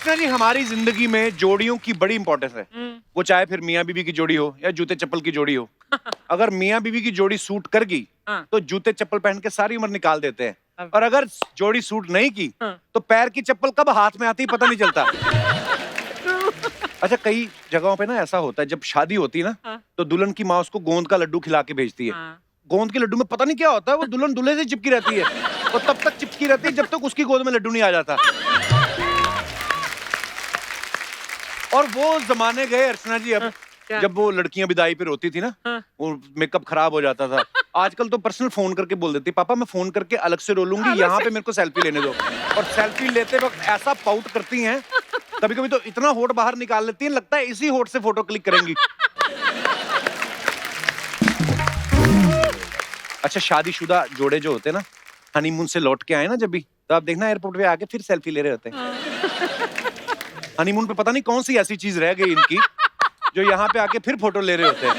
अर्चना जी, हमारी जिंदगी में जोड़ियों की बड़ी इंपॉर्टेंस है। वो चाहे फिर मियाँ बीवी की जोड़ी हो या जूते चप्पल की जोड़ी हो। अगर मियाँ बीवी की जोड़ी सूट कर गई तो जूते चप्पल पहन के सारी उम्र निकाल देते हैं, और अगर जोड़ी सूट नहीं की तो पैर की चप्पल कब हाथ में आती पता नहीं चलता। अच्छा, कई जगहों पे ना ऐसा होता है, जब शादी होती है ना तो दुल्हन की माँ उसको गोंद का लड्डू खिला के भेजती है। गोंद के लड्डू में पता नहीं क्या होता है, वो दुल्हन दूल्हे से चिपकी रहती है और तब तक चिपकी रहती है जब तक उसकी गोद में लड्डू नहीं आ जाता। और वो जमाने गए अर्चना जी अब, जब वो लड़कियां विदाई पे रोती थी ना, वो मेकअप खराब हो जाता था। आजकल तो पर्सनल फोन करके बोल देती, पापा मैं फोन करके अलग से रो लूंगी, यहाँ पे मेरे को सेल्फी लेने दो। और सेल्फी लेते वक्त ऐसा पाउट करती हैं, कभी कभी तो इतना होठ बाहर निकाल लेती हैं, लगता है इसी होठ से फोटो क्लिक करेंगी। अच्छा, शादीशुदा जोड़े जो होते हैं ना, हनीमून से लौट के आए ना जब भी, तो आप देखना एयरपोर्ट पे आके फिर सेल्फी ले रहे होते हैं। हनीमून पे पता नहीं कौन सी ऐसी चीज रह गई इनकी जो यहाँ पे आके फिर फोटो ले रहे होते हैं।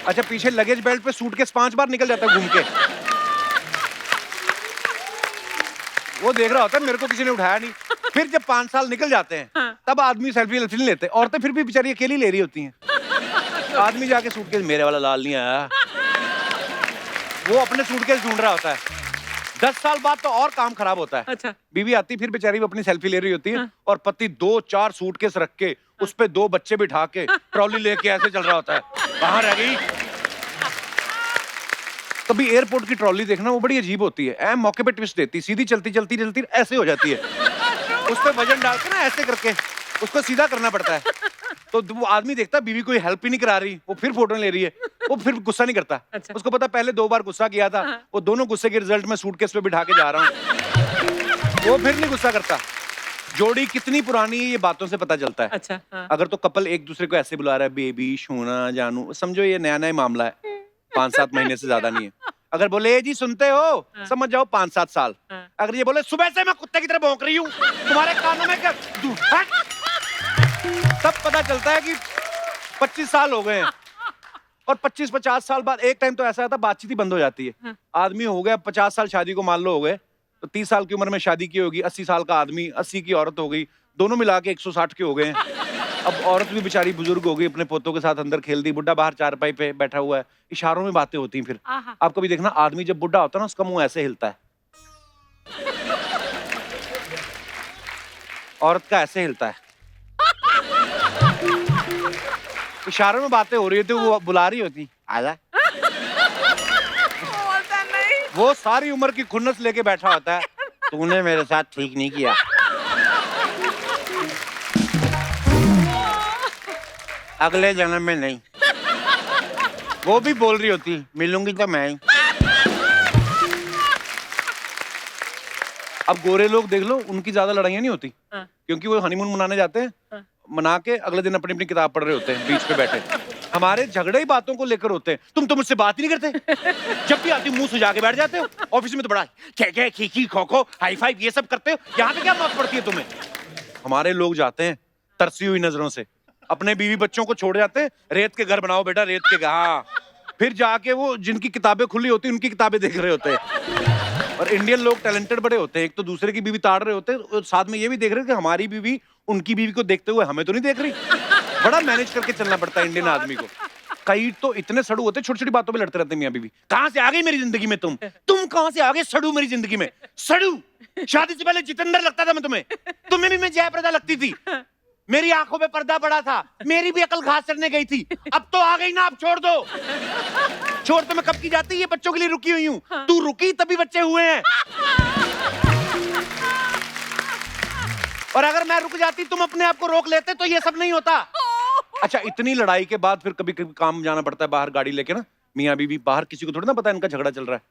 अच्छा, पीछे लगेज बेल्ट पे सूटकेस 5 बार निकल जाता है घूम के। वो देख रहा होता है मेरे को किसी ने उठाया नहीं। फिर जब 5 साल निकल जाते हैं तब आदमी सेल्फी नहीं लेते, औरतें फिर भी बेचारी अकेली ले रही होती हैं। आदमी जाके सूटकेस, मेरे वाला लाल नहीं आया, वो अपने सूटकेस ढूंढ रहा होता है। 10 साल बाद तो और काम खराब होता है। अच्छा। बीवी आती फिर बेचारी अपनी सेल्फी ले रही होती है और पति 2-4 सूटकेस रख के उस पे 2 बच्चे बिठा के ट्रॉली लेके ऐसे चल रहा होता है, कहाँ रह गई। कभी एयरपोर्ट की ट्रॉली देखना, वो बड़ी अजीब होती है, मौके पे ट्विस्ट देती, सीधी चलती चलती चलती ऐसे हो जाती है। उस पे वजन डाल के ना ऐसे करके उसको सीधा करना पड़ता है। तो वो आदमी देखता बीवी कोई हेल्प ही नहीं करा रही, वो फिर फोटो ले रही है, वो फिर गुस्सा नहीं करता। अच्छा। उसको पता पहले 2 बार गुस्सा किया था, वो दोनों गुस्से के रिजल्ट में सूटकेस पे बिठा के जा रहा हूँ। वो फिर नहीं गुस्सा करता। जोड़ी कितनी पुरानी है ये बातों से पता चलता है। अच्छा, हाँ। अगर तो कपल एक दूसरे को ऐसे बुला रहा है, बेबी, सोना, जानू, समझो ये नया नया मामला है, 5-7 महीने से ज्यादा नहीं है। अगर बोले जी सुनते हो, समझ जाओ 5-7 साल। अगर ये बोले सुबह से मैं कुत्ते की तरह भौंक रही हूँ, तुम्हारे कानों में क्या, तब पता चलता है कि 25 साल हो गए हैं। और 25-50 साल बाद एक टाइम तो ऐसा आता है बातचीत ही बंद हो जाती है। आदमी हो गया 50 साल शादी को, मान लो हो गए, तो 30 साल की उम्र में शादी की होगी, 80 साल का आदमी, 80 की औरत हो गई, दोनों मिला के 160 के हो गए। अब औरत भी बेचारी बुजुर्ग हो गई, अपने पोतों के साथ अंदर खेल दी, बुड्ढा बाहर चारपाई पे बैठा हुआ है, इशारों में बातें होती हैं। फिर आप कभी देखना, आदमी जब बुड्ढा होता है ना, उसका मुंह ऐसे हिलता है, औरत का ऐसे हिलता है। इशारों में बातें हो रही होती, वो बुला रही होती, आजा। वो सारी उम्र की खुन्नस लेके बैठा होता है, तूने मेरे साथ ठीक नहीं किया। अगले जन्म में नहीं। वो भी बोल रही होती, मिलूंगी तो मैं ही। अब गोरे लोग देख लो, उनकी ज्यादा लड़ाइयां नहीं होती, क्योंकि वो हनीमून मनाने जाते हैं, मना के अगले दिन अपनी अपनी किताब पढ़ रहे होते हैं बीच पे बैठे। हमारे झगड़े ही बातों को लेकर होते हैं। तुम तो मुझसे बात ही नहीं करते, जब भी आती मुंह सुजा के बैठ जाते हो। ऑफिस में तो बड़ा क्या खीखी खोखो हाई फाइव ये सब करते हो, यहाँ पे क्या मौत पड़ती है तुम्हें। हमारे लोग जाते हैं तरसी हुई नजरों से, अपने बीवी बच्चों को छोड़ जाते हैं, रेत के घर बनाओ बेटा, रेत के। हाँ, फिर जाके वो जिनकी किताबें खुली होती उनकी किताबें देख रहे होते हैं। और इंडियन लोग टैलेंटेड बड़े होते हैं, एक तो दूसरे की बीवी ताड़ रहे होते हैं और साथ में ये भी देख रहे हैं कि हमारी बीवी उनकी बीवी को देखते हुए हमें तो नहीं देख रही। बड़ा मैनेज करके चलना पड़ता है इंडियन आदमी को। कई तो इतने सड़ू होते, छोटी छोटी बातों में लड़ते रहते हैं मियां बीवी। कहां से आ गई मेरी जिंदगी में तुम कहां से आ गए सड़ू मेरी जिंदगी में। सड़ू, शादी से पहले जितेंद्र लगता था मैं तुम्हें, तुम्हें भी मैं जयप्रदा लगती थी, मेरी आंखों में पर्दा पड़ा था, मेरी भी अकल घास चढ़ने गई थी, अब तो आ गई ना, अब छोड़ दो। छोड़ तो मैं कब की जाती, ये बच्चों के लिए रुकी हुई हूँ। तू रुकी तभी बच्चे हुए हैं, और अगर मैं रुक जाती, तुम अपने आप को रोक लेते तो ये सब नहीं होता। अच्छा, इतनी लड़ाई के बाद फिर कभी कभी काम जाना पड़ता है बाहर गाड़ी लेके ना, मियाँ बीवी बाहर, किसी को थोड़ी ना पता है इनका झगड़ा चल रहा है,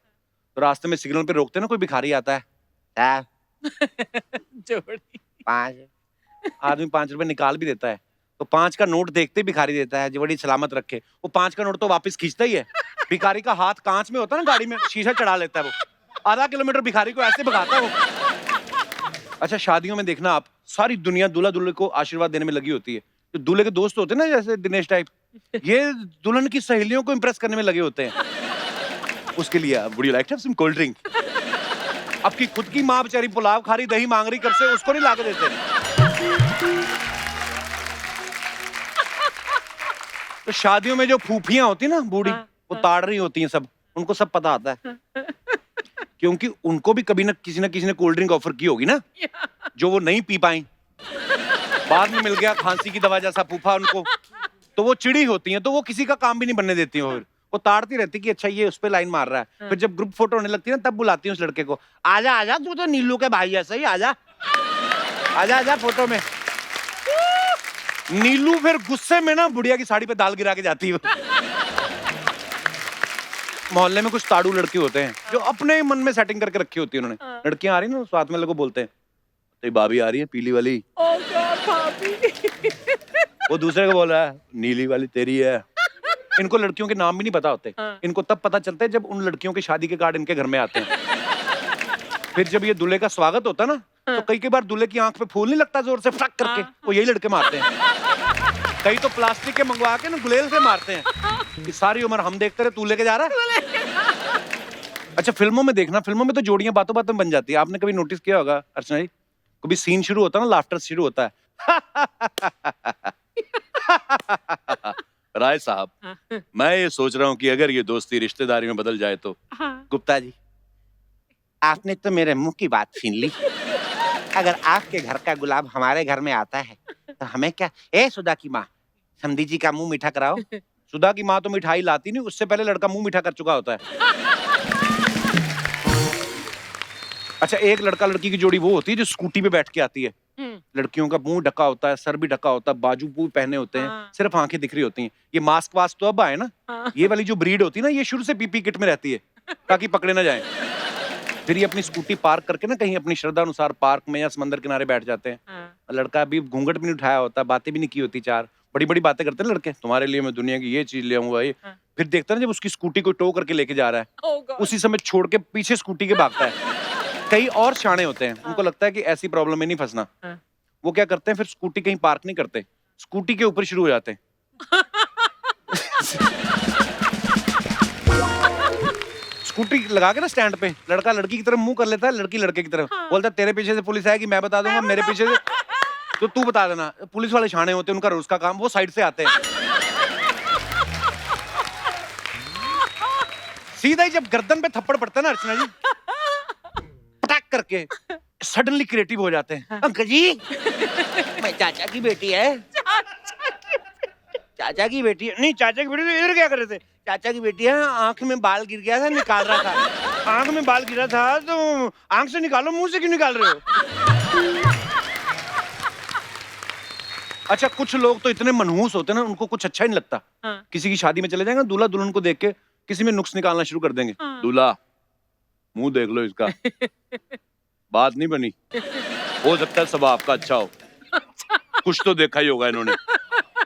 तो रास्ते में सिग्नल पे रोकते ना, कोई भिखारी आता है, जोड़ी 5 आदमी 5 रुपए निकाल भी देता है, तो 5 का नोट देखते भिखारी देता है, बड़ी सलामत रखे। वो 5 का नोट तो वापस खींचता ही है। भिखारी का हाथ कांच में होता है ना, गाड़ी में शीशा चढ़ा लेता है, वो आधा किलोमीटर भिखारी को ऐसे भगाता है वो। अच्छा, शादियों में देखना आप, सारी दुनिया दूल्हा दुल्हन को आशीर्वाद देने में लगी होती है। तो दूल्हे के दोस्त होते हैं ना, जैसे दिनेश टाइप, ये दुल्हन की सहेलियों को इंप्रेस करने में लगे होते हैं। उसके लिए would you like to have some cold drink. अब की खुद की माँ बेचारी पुलाव खा रही, दही मांग रही, कब से उसको नहीं ला के देते। तो शादियों में जो फूफियां होती ना बूढ़ी, वो ताड़ रही होती हैं सब, उनको सब पता आता है। क्योंकि उनको भी कभी ना किसी ने कोल्ड ड्रिंक ऑफर की होगी ना, जो वो नहीं पी पाई, बाद में मिल गया खांसी की दवा जैसा फूफा उनको, तो वो चिड़ी होती हैं, तो वो किसी का काम भी नहीं बनने देती हैं। वो ताड़ती रहती कि अच्छा ये उस पे लाइन मार रहा है। फिर जब ग्रुप फोटो होने लगती है ना, तब बुलाती है उस लड़के को, आजा आजा तू तो नीलू के भाई है, सही आजा आजा आजा फोटो में। नीलू फिर गुस्से में ना बुढ़िया की साड़ी पे दाल गिरा के जाती है। मोहल्ले में कुछ ताड़ू लड़के होते हैं जो अपने मन में सेटिंग करके रखी होती है उन्होंने। लड़कियां आ रही ना, साथ में लोगों बोलते हैं तो भाभी आ रही है पीली वाली। भाभी। वो दूसरे को बोल रहा है नीली वाली तेरी है। इनको लड़कियों के नाम भी नहीं पता होते। इनको तब पता चलता है जब उन लड़कियों की शादी के कार्ड इनके घर में आते हैं। फिर जब ये दूल्हे का स्वागत होता है ना, तो कई बार दूल्हे की आंख पे फूल नहीं लगता जोर से फटक करके, वो यही लड़के मारते हैं। कई तो प्लास्टिक के मंगवा के ना गुलेल से मारते हैं कि सारी उम्र हम देखते रहे, तू लेके जा रहा है। अच्छा फिल्मों में देखना, फिल्मों में तो जोड़ियां बातों बातों में बन जाती है। आपने कभी नोटिस किया होगा अर्चना जी, कभी सीन शुरू होता है ना, लाफ्टर शुरू होता है राय साहब, मैं ये सोच रहा हूँ कि अगर ये दोस्ती रिश्तेदारी में बदल जाए तो। गुप्ता जी, आपने तो मेरे मुंह की बात छीन ली। अगर आपके घर का गुलाब हमारे घर में आता है तो हमें क्या। ए सुधा की माँ, समधी जी का मुंह मीठा कराओ। सुधा की माँ तो मिठाई लाती नहीं, उससे पहले लड़का मुंह मीठा कर चुका होता है। अच्छा एक लड़का लड़की की जोड़ी वो होती है जो स्कूटी पे बैठ के आती है। लड़कियों का मुंह ढका होता है, सर भी ढका होता है, बाजू भी पहने होते हैं, सिर्फ आंखें दिख रही होती हैं। ये मास्क वास्क तो अब आए ना, ये वाली जो ब्रीड होती है ना, ये शुरू से पीपी किट में रहती है ताकि पकड़े ना जाए। फिर ये अपनी स्कूटी पार्क करके ना कहीं अपनी श्रद्धा अनुसार पार्क में या समंदर किनारे बैठ जाते हैं। लड़का अभी घूंघट भी नहीं उठाया होता, बातें भी नहीं की होती, चार बड़ी बड़ी बातें करते हैं लड़के, तुम्हारे लिए मैं दुनिया की ये चीज ले आऊंगा ये। फिर देखते हैं जब उसकी स्कूटी को टो करके लेके जा रहा है, उसी समय छोड़ के पीछे स्कूटी के भागता है। कई और शाणे होते हैं, उनको लगता है कि ऐसी प्रॉब्लम में नहीं फंसना। वो क्या करते हैं, फिर स्कूटी कहीं पार्क नहीं करते, स्कूटी के ऊपर शुरू हो जाते हैं। स्कूटी लगा के ना स्टैंड पे, लड़का लड़की की तरफ मुंह कर लेता है, लड़की लड़के की तरफ। बोलता है तेरे पीछे से पुलिस आएगी मैं बता दूंगा, मेरे पीछे से तो तू बता देना। पुलिस वाले शाणे होते हैं, उनका रोज का काम, वो साइड से आते हैं। सीधा ही जब गर्दन पे थप्पड़ पड़ता है ना अर्चना जी, टक करके सडनली क्रिएटिव हो जाते हैं। अंकल जी, मैं चाचा की बेटी है। चाचा की बेटी है? नहीं चाचा की बेटी तो इधर क्या कर रहे थे? चाचा की बेटी है, आंख में बाल गिर गया था, निकाल रहा था। आंख में बाल गिरा था तो आंख से निकालो, मुंह से क्यों निकाल रहे हो? अच्छा कुछ लोग तो इतने मनहूस होते हैं ना, उनको कुछ अच्छा ही नहीं लगता। किसी की शादी में चले जाएंगे, दूल्हा दुल्हन को देख के किसी में नुक्स निकालना शुरू कर देंगे। दूल्हा मुंह देख लो इसका, बात नहीं बनी, हो सकता है सब आपका अच्छा हो, कुछ तो देखा ही होगा इन्होंने।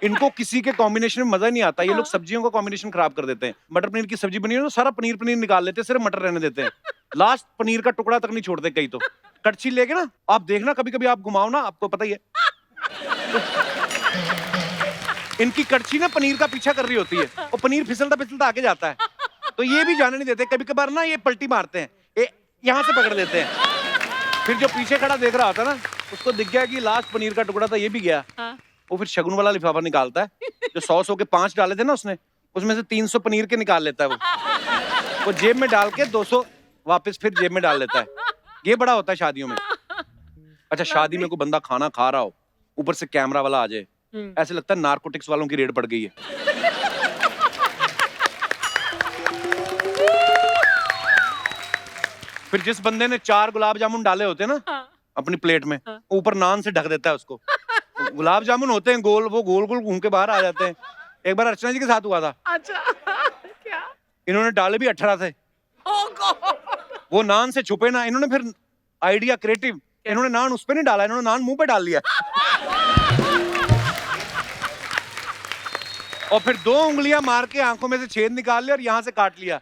इनको किसी के कॉम्बिनेशन में मजा नहीं आता। ये लोग सब्जियों का कॉम्बिनेशन खराब कर देते हैं। मटर पनीर की सब्जी बनी हो ना, सारा पनीर पनीर निकाल लेते हैं, सिर्फ मटर रहने देते हैं। लास्ट पनीर का टुकड़ा तक नहीं छोड़ते कई तो। कड़छी लेके ना आप देखना, कभी कभी आप घुमाओ ना, आपको पता ही है इनकी कड़छी ना पनीर का पीछा कर रही होती है और पनीर फिसलता फिसलता आगे जाता है, तो ये भी जाने नहीं देते। कभी कभार ना ये पलटी मारते हैं, यहाँ से पकड़ लेते हैं। फिर जो पीछे खड़ा देख रहा होता है ना, उसको दिख गया कि लास्ट पनीर का टुकड़ा था, ये भी गया। वो फिर शगुन वाला लिफाफा निकालता है, जो 100 के 5 डाले थे ना उसने, उसमें से 300 पनीर के निकाल लेता है वो जेब में डाल के 200 वापस फिर जेब में डाल लेता है। ये बड़ा होता है शादियों में। अच्छा शादी में कोई बंदा खाना खा रहा हो, ऊपर से कैमरा वाला आ जाए, ऐसे लगता है नारकोटिक्स वालों की रेड पड़ गई है। फिर जिस बंदे ने 4 गुलाब जामुन डाले होते हैं ना अपनी प्लेट में, ऊपर नान से ढक देता है उसको। गुलाब जामुन होते हैं गोल, वो गोल गोल घूम के बाहर आ जाते हैं। एक बार अर्चना जी के साथ हुआ था। अच्छा क्या? इन्होंने डाले भी 18 थे। वो नान से छुपे ना, इन्होंने फिर आइडिया क्रिएटिव, इन्होंने नान उस पे नहीं डाला, इन्होंने नान मुंह पे डाल लिया। और फिर 2 उंगलियां मार के आंखों में से छेद निकाल लिया और यहाँ से काट लिया।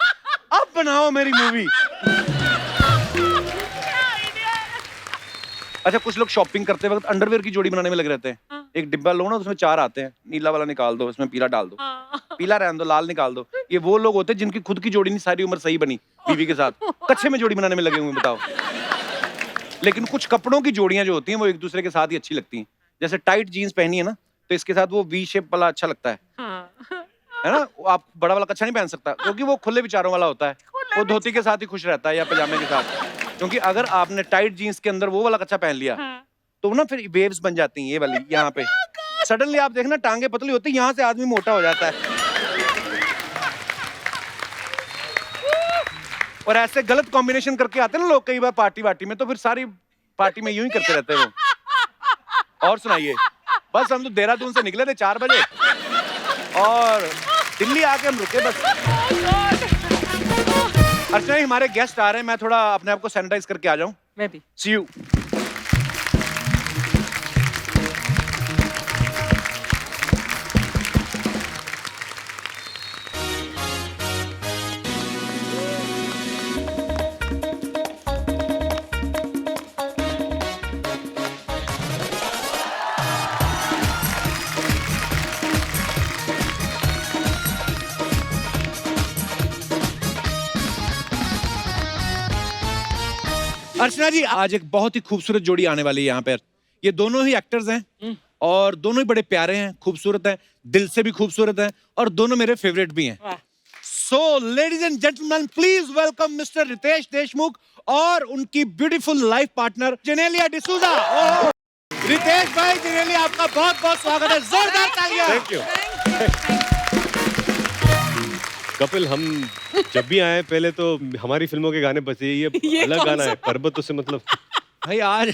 अब बनाओ मेरी मूवी। अच्छा कुछ लोग शॉपिंग करते वक्त अंडरवेयर की जोड़ी बनाने में लगे रहते हैं। एक डिब्बा लो ना, उसमें 4 आते हैं, नीला वाला निकाल दो, उसमें पीला डाल दो, पीला रहने दो, लाल निकाल दो। ये वो लोग होते हैं जिनकी खुद की जोड़ी नहीं सारी उम्र सही बनी बीवी के साथ, कच्चे में जोड़ी बनाने में लगे हुए, बताओ। लेकिन कुछ कपड़ों की जोड़ियां जो होती हैं वो एक दूसरे के साथ ही अच्छी लगती हैं। जैसे टाइट जीन्स पहनी है ना, तो इसके साथ वो वी शेप वाला अच्छा लगता है। है ना, आप बड़ा वाला कच्छा नहीं पहन सकता क्योंकि वो खुले विचारों वाला होता है, वो धोती के साथ ही खुश रहता है या पजामे के साथ। क्योंकि अगर आपने टाइट जीन्स के अंदर वो वाला कच्छा पहन लिया तो ना फिर वेव्स बन जाती हैं ये वाली यहाँ पे, सडनली आप देखना टांगे पतली होती है, यहाँ से आदमी मोटा हो जाता है। और ऐसे गलत कॉम्बिनेशन करके आते हैं ना लोग कई बार पार्टी वार्टी में, तो फिर सारी पार्टी में यूं ही करते रहते हैं वो। और सुनाइए, बस हम तो देहरादून से निकले थे 4 बजे और दिल्ली आके हम रुके बस। अर्चना जी हमारे गेस्ट आ रहे हैं, मैं थोड़ा अपने आप को सैनिटाइज करके आ जाऊं। मैं भी। सी यू। अर्चना जी आज एक बहुत ही खूबसूरत जोड़ी आने वाली है यहाँ पर। ये दोनों ही एक्टर्स हैं और दोनों ही बड़े प्यारे हैं, खूबसूरत हैं, दिल से भी खूबसूरत हैं और दोनों मेरे फेवरेट भी हैं। So ladies and gentleman please welcome mister Ritesh Deshmukh और उनकी beautiful life partner Genelia D'Souza. Ritesh भाई, जेनेलिया, आपका बहुत बहुत स्वागत है, जोरदार तालियां। Thank you. कपिल, हम जब भी आए पहले तो हमारी फिल्मों के गाने बजे, ये अलग गाना है पर्वतों से मतलब। भाई आज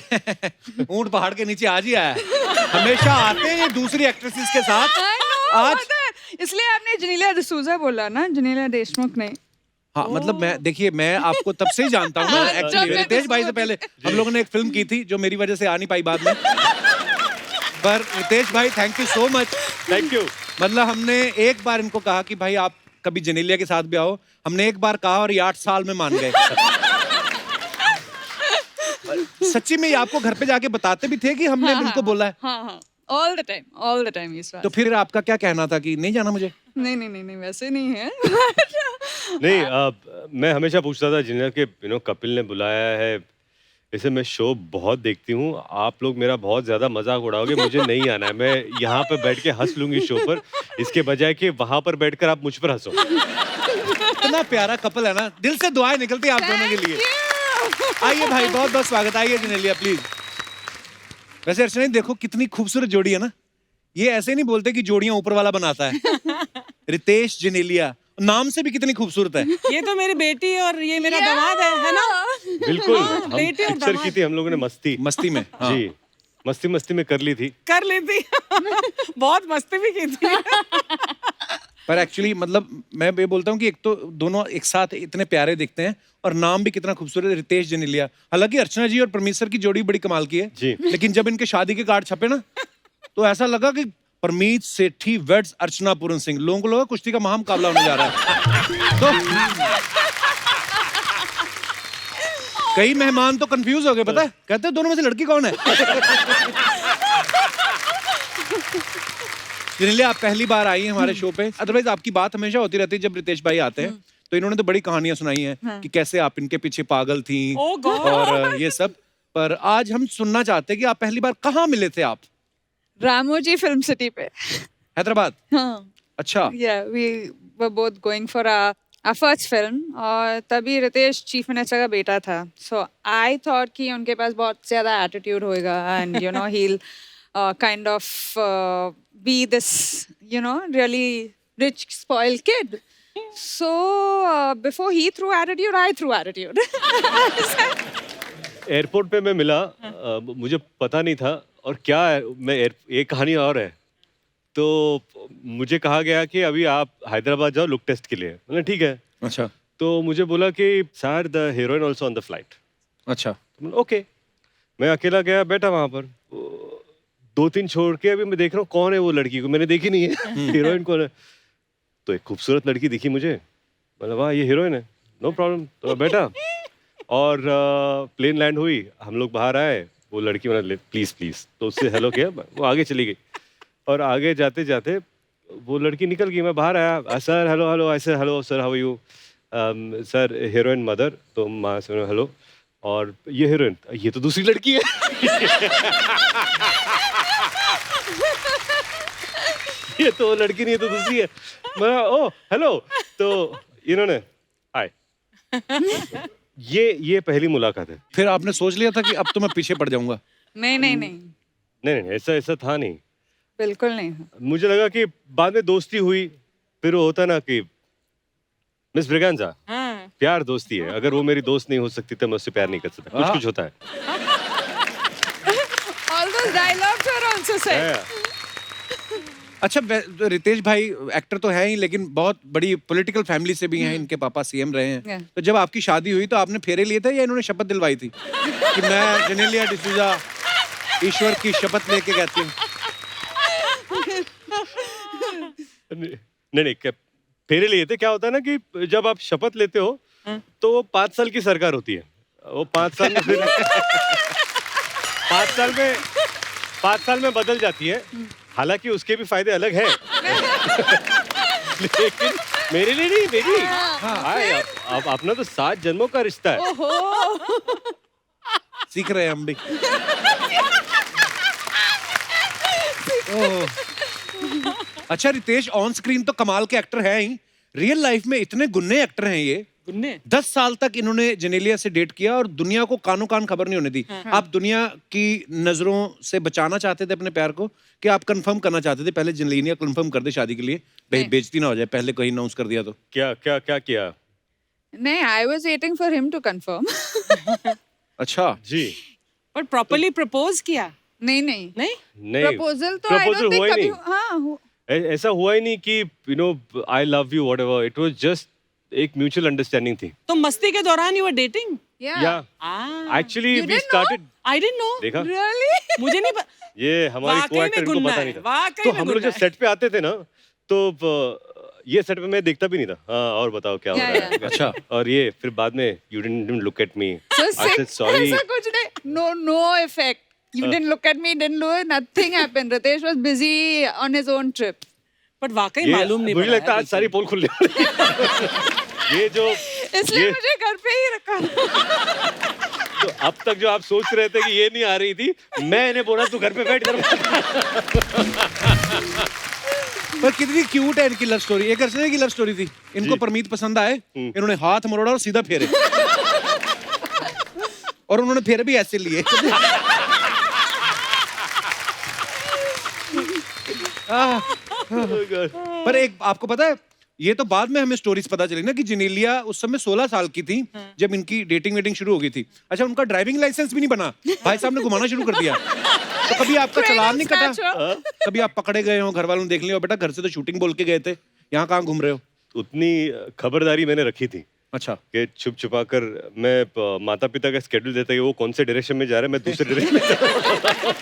ऊंट पहाड़ के नीचे आज ही आया है, हमेशा आते हैं दूसरी एक्ट्रेसेस के साथ। आज इसलिए आपने जेनेलिया डिसूजा बोला ना, जेनेलिया देशमुख नहीं। हाँ मतलब मैं, देखिए मैं आपको तब से ही जानता हूँ ना एक्चुअली। रितेश भाई से पहले हम लोगों ने एक फिल्म की थी जो मेरी वजह से आ नहीं पाई बाद में, पर रितेश भाई thank you so much. Thank you. मतलब हमने एक बार इनको कहा कि भाई आप कभी जेनेलिया के साथ भी आओ, हमने एक बार कहा और ये 8 साल में मान गए। सच्ची में ये आपको घर पे जाके बताते भी थे कि हमने इनको बोला है? हाँ, ऑल द टाइम इस बात। तो फिर आपका क्या कहना था कि नहीं जाना मुझे? नहीं वैसे नहीं है। नहीं, मैं हमेशा पूछता था जिन्हें कि कपिल ने बुलाया है, वैसे मैं शो बहुत देखती हूँ, आप लोग मेरा बहुत ज्यादा मजाक उड़ाओगे, मुझे नहीं आना है, मैं यहाँ पे बैठ के हंस लूंगी शो पर, इसके बजाय कि वहां पर बैठकर आप मुझ पर हंसो। इतना प्यारा कपल है ना, दिल से दुआएं निकलती है आप दोनों के लिए। आइए भाई, बहुत बहुत स्वागत, आइए जेनेलिया प्लीज। वैसे अर्चना देखो कितनी खूबसूरत जोड़ी है ना, ये ऐसे नहीं बोलते कि जोड़ियां ऊपर वाला बनाता है। रितेश जेनेलिया नाम से भी कितनी खूबसूरत है। ये तो मेरी बेटी और ये मेरा दामाद है ना? बिल्कुल, हम बेटी और पिक्चर की थी हम लोगों ने मस्ती में। हाँ। जी, मस्ती में कर ली थी। बहुत मस्ती भी की थी। पर एक्चुअली मतलब मैं ये बोलता हूँ कि एक तो दोनों एक साथ इतने प्यारे दिखते हैं और नाम भी कितना खूबसूरत है, रितेश जेनेलिया। हालांकि अर्चना जी और परमेश्वर की जोड़ी बड़ी कमाल की है जी। लेकिन जब इनके शादी के कार्ड छपे ना तो ऐसा लगा कि परमीत सेठी वेड्स अर्चना पूरन सिंह, लोगों को लगा कुश्ती का महामुकाबला होने जा रहा है। तो कई मेहमान तो कंफ्यूज हो गए, पता है, कहते हैं दोनों में से लड़की कौन है। जेनेलिया आप पहली बार आई हैं हमारे शो पे, अदरवाइज आपकी बात हमेशा होती रहती है जब रितेश भाई आते हैं, तो इन्होंने तो बड़ी कहानियां सुनाई हैं कि कैसे आप इनके पीछे पागल थी और ये सब। पर आज हम सुनना चाहते हैं कि आप पहली बार कहाँ मिले थे आप? रामोजी फिल्म सिटी पे, हैदराबाद। हाँ। अच्छा। we were both going for our first film और तभी रितेश चीफ मिनिस्टर का बेटा था, so I thought कि उनके पास बहुत ज्यादा एटीट्यूड होएगा and you know he'll kind of be this really rich spoiled kid. So before he threw attitude, I threw attitude. Airport पे मैं मिला, मुझे पता नहीं था और क्या है, मैं एक कहानी और है। तो मुझे कहा गया कि अभी आप हैदराबाद जाओ लुक टेस्ट के लिए, मतलब ठीक है। अच्छा। तो मुझे बोला कि sir the heroine also on the flight. अच्छा। ओके, मैं अकेला गया, बैठा वहां पर, 2-3 छोड़ के अभी मैं देख रहा हूँ कौन है वो लड़की, को मैंने देखी नहीं है। हीरोइन कौन है? तो एक खूबसूरत लड़की दिखी मुझे, मतलब वाह ये हीरोइन है, नो प्रॉब्लम। तो मैं बैठा और प्लेन लैंड हुई, हम लोग बाहर आए, वो लड़की मैंने प्लीज तो उससे हेलो किया, वो आगे चली गई और आगे जाते जाते वो लड़की निकल गई, मैं बाहर आया, सर हेलो, ऐसे hello sir how are you, sir heroine mother, तो माँ से हेलो, और ये हीरोइन, ये तो दूसरी लड़की है। ये तो लड़की नहीं है तो दूसरी है। मैं ओ हेलो, तो इन्होंने हाय, ये पहली मुलाकात है। फिर आपने सोच लिया था कि अब तो मैं पीछे पड़ जाऊंगा? नहीं नहीं नहीं, नहीं ऐसा ऐसा था नहीं। बिल्कुल नहीं। मुझे लगा कि बाद में दोस्ती हुई, फिर वो होता ना कि मिस ब्रिगेंजा, हाँ। प्यार दोस्ती है, अगर वो मेरी दोस्त नहीं हो सकती तो मैं उससे प्यार नहीं कर सकता। कुछ कुछ होता है। All those dialogues were also said. Yeah. अच्छा, रितेश भाई एक्टर तो है ही, लेकिन बहुत बड़ी पॉलिटिकल फैमिली से भी हैं। इनके पापा सीएम रहे हैं। Yeah. तो जब आपकी शादी हुई तो आपने फेरे लिए थे या इन्होंने शपथ दिलवाई थी कि मैं जेनेलिया डिसूजा ईश्वर की शपथ लेके कहती हूँ? नहीं फेरे लिए थे। क्या होता है ना कि जब आप शपथ लेते हो तो वो 5 साल की सरकार होती है। वो 5 साल में फिर 5 साल में बदल जाती है। हालांकि उसके भी फायदे अलग हैं। लेकिन मेरे लिए नहीं, बेबी। हाँ, अब अपना तो 7 जन्मों का रिश्ता है। सीख रहे हैं हम भी। ओह। अच्छा, रितेश ऑन स्क्रीन तो कमाल के एक्टर हैं ही, रियल लाइफ में इतने गुन्ने एक्टर हैं ये। गुन्ने 10 साल तक इन्होंने जेनेलिया से डेट किया और दुनिया को कानों कान खबर नहीं होने दी। आप दुनिया की नजरों से बचाना चाहते थे अपने प्यार को, कि आप कंफर्म करना चाहते थे पहले जेनेलिया कंफर्म कर दे शादी के लिए, बेइज्जती ना हो जाए, पहले कहीं अनाउंस कर दिया तो? क्या क्या क्या किया? नहीं, I was waiting for him to confirm. अच्छा जी। पर प्रॉपर्ली प्रपोज किया? नहीं नहीं नहीं। नहीं, प्रपोजल तो I proposal don't think हुआ ही कभी नहीं। हाँ ऐसा हुआ ही नहीं कि I love you whatever. It was just एक म्यूचुअल अंडरस्टैंडिंग थी। तो मस्ती के दौरान यू वर डेटिंग? yeah. या actually You we didn't know? Started. I didn't know. देखा, Really? मुझे नहीं ये हमारे वाकई में को-एक्टर को गुन्ना पता है, नहीं था। वाकई तो में हम लोग गुन्ना जब सेट पे आते थे ना, तो ये सेट पे मैं देखता भी नहीं था। हाँ, और बताओ क्या हो Yeah, रहा है? अच्छा। और ये फिर बाद में you didn't look at me. So I said sick. sorry. ऐसा कुछ नहीं. No effect. You didn't look at me, didn't do it. Nothing happened. Ritesh was busy on his own trip. But वाकई ये मालूम नहीं मुझे पड़ा लगता है है आज सारी पोल खुलने वाली है। ये जो इसलिए ये मुझे घर पे ही रखा। तो अब तक जो आप सोच रहे थे कि ये नहीं आ रही थी, मैं इन्हें बोला तू घर पे बैठ कर। पर कितनी क्यूट है इनकी लव स्टोरी। एक अर्चना की लव स्टोरी थी, इनको परमीत पसंद आए, इन्होंने हाथ मरोड़ा और सीधा फेरे। और उन्होंने फेरे भी ऐसे लिए। पर एक आपको पता है, ये तो बाद में हमें स्टोरीज पता चली ना कि जेनेलिया उस समय 16 साल की थी जब इनकी डेटिंग वेटिंग शुरू हो गई थी। अच्छा, उनका ड्राइविंग लाइसेंस भी नहीं बना, भाई साहब ने घुमाना शुरू कर दिया। तो कभी आपका चालान नहीं कटा? कभी आप पकड़े गए हो, घर वालों ने देख लिया, बेटा घर से तो शूटिंग बोल के गए थे, यहाँ कहाँ घूम रहे हो? उतनी खबरदारी मैंने रखी थी अच्छा, कि छुप छुपा कर मैं माता पिता का स्केड्यूल देता कि वो कौन से डायरेक्शन में जा रहे हैं, मैं दूसरे डायरेक्शन में जा रहा हूं।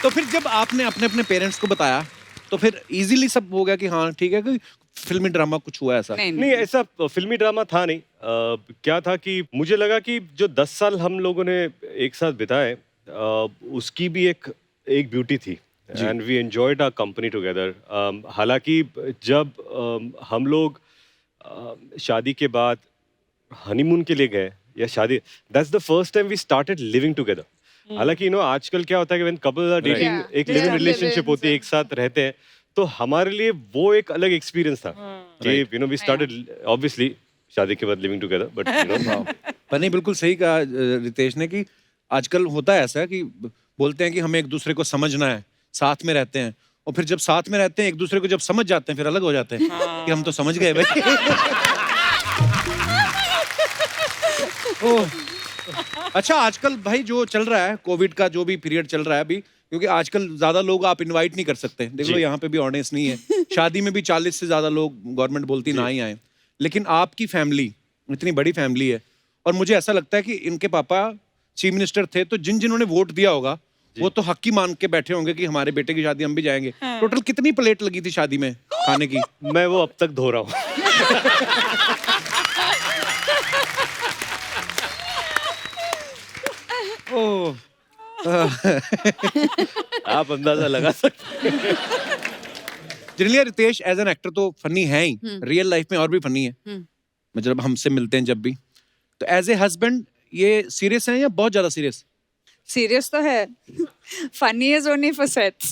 तो फिर जब आपने अपने अपने पेरेंट्स को बताया तो फिर इजीली सब हो गया कि हाँ ठीक है, कोई फिल्मी ड्रामा कुछ हुआ ऐसा? नहीं, ऐसा फिल्मी ड्रामा था नहीं। क्या था कि मुझे लगा कि जो 10 साल हम लोगों ने एक साथ बिताए, उसकी भी एक ब्यूटी थी and we enjoyed our company together. हालांकि जब हम लोग शादी के बाद हनीमून के लिए गए या शादी, that's the first time we started living together. हालांकि आजकल क्या होता है कि when couples are dating, Yeah. एक लिव इन Yeah. रिलेशनशिप होती है, एक साथ रहते हैं, तो हमारे लिए वो एक अलग एक्सपीरियंस था कि वी स्टार्टेड ऑब्वियसली शादी के बाद लिविंग टुगेदर, बट पर नहीं, बिल्कुल सही कहा रितेश ने कि आजकल होता है ऐसा कि बोलते हैं कि हमें एक दूसरे को समझना है, साथ में रहते हैं, और फिर जब साथ में रहते हैं एक दूसरे को जब समझ जाते हैं फिर अलग हो जाते हैं कि हम तो समझ गए भाई। ओह, अच्छा, आजकल भाई जो चल रहा है, कोविड का जो भी पीरियड चल रहा है अभी, क्योंकि आजकल ज्यादा लोग आप इनवाइट नहीं कर सकते, देख लो यहाँ पे भी ऑडियंस नहीं है, शादी में भी 40 से ज्यादा लोग गवर्नमेंट बोलती ना ही आए, लेकिन आपकी फैमिली इतनी बड़ी फैमिली है, और मुझे ऐसा लगता है कि इनके पापा चीफ मिनिस्टर थे, तो जिन्होंने वोट दिया होगा वो तो हक ही मान के बैठे होंगे कि हमारे बेटे की शादी हम भी जाएंगे। टोटल कितनी प्लेट लगी थी शादी में खाने की? मैं वो अब तक धो रहा हूँ। ओह, आप अंदाजा लगा सकते हैं। Generally Ritesh as an actor तो फनी है ही, रियल लाइफ में और भी फनी है, मतलब हमसे मिलते हैं जब भी, तो एज ए हस्बैंड ये सीरियस है या बहुत ज्यादा सीरियस? Serious तो है. Funny is only for sets.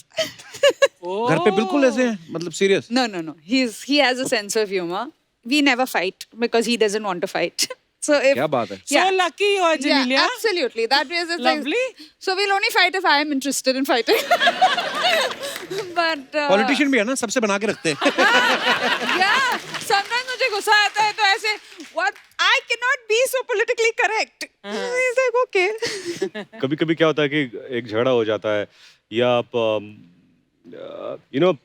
घर पे बिल्कुल ऐसे हैं, मतलब serious? No. He has a sense of humor. We never fight because he doesn't want to fight. So if क्या बात है? So lucky you are, yeah, Janelia. absolutely. That is it's Lovely. Like, so we'll only fight if I am interested in fighting. But politician भी है ना, सबसे बना के रखते हैं। yeah, sometimes मुझे गुस्सा आता है तो ऐसे what I cannot be so politically correct. He's like okay. कभी कभी क्या होता है कि एक झगड़ा हो जाता है या आप you know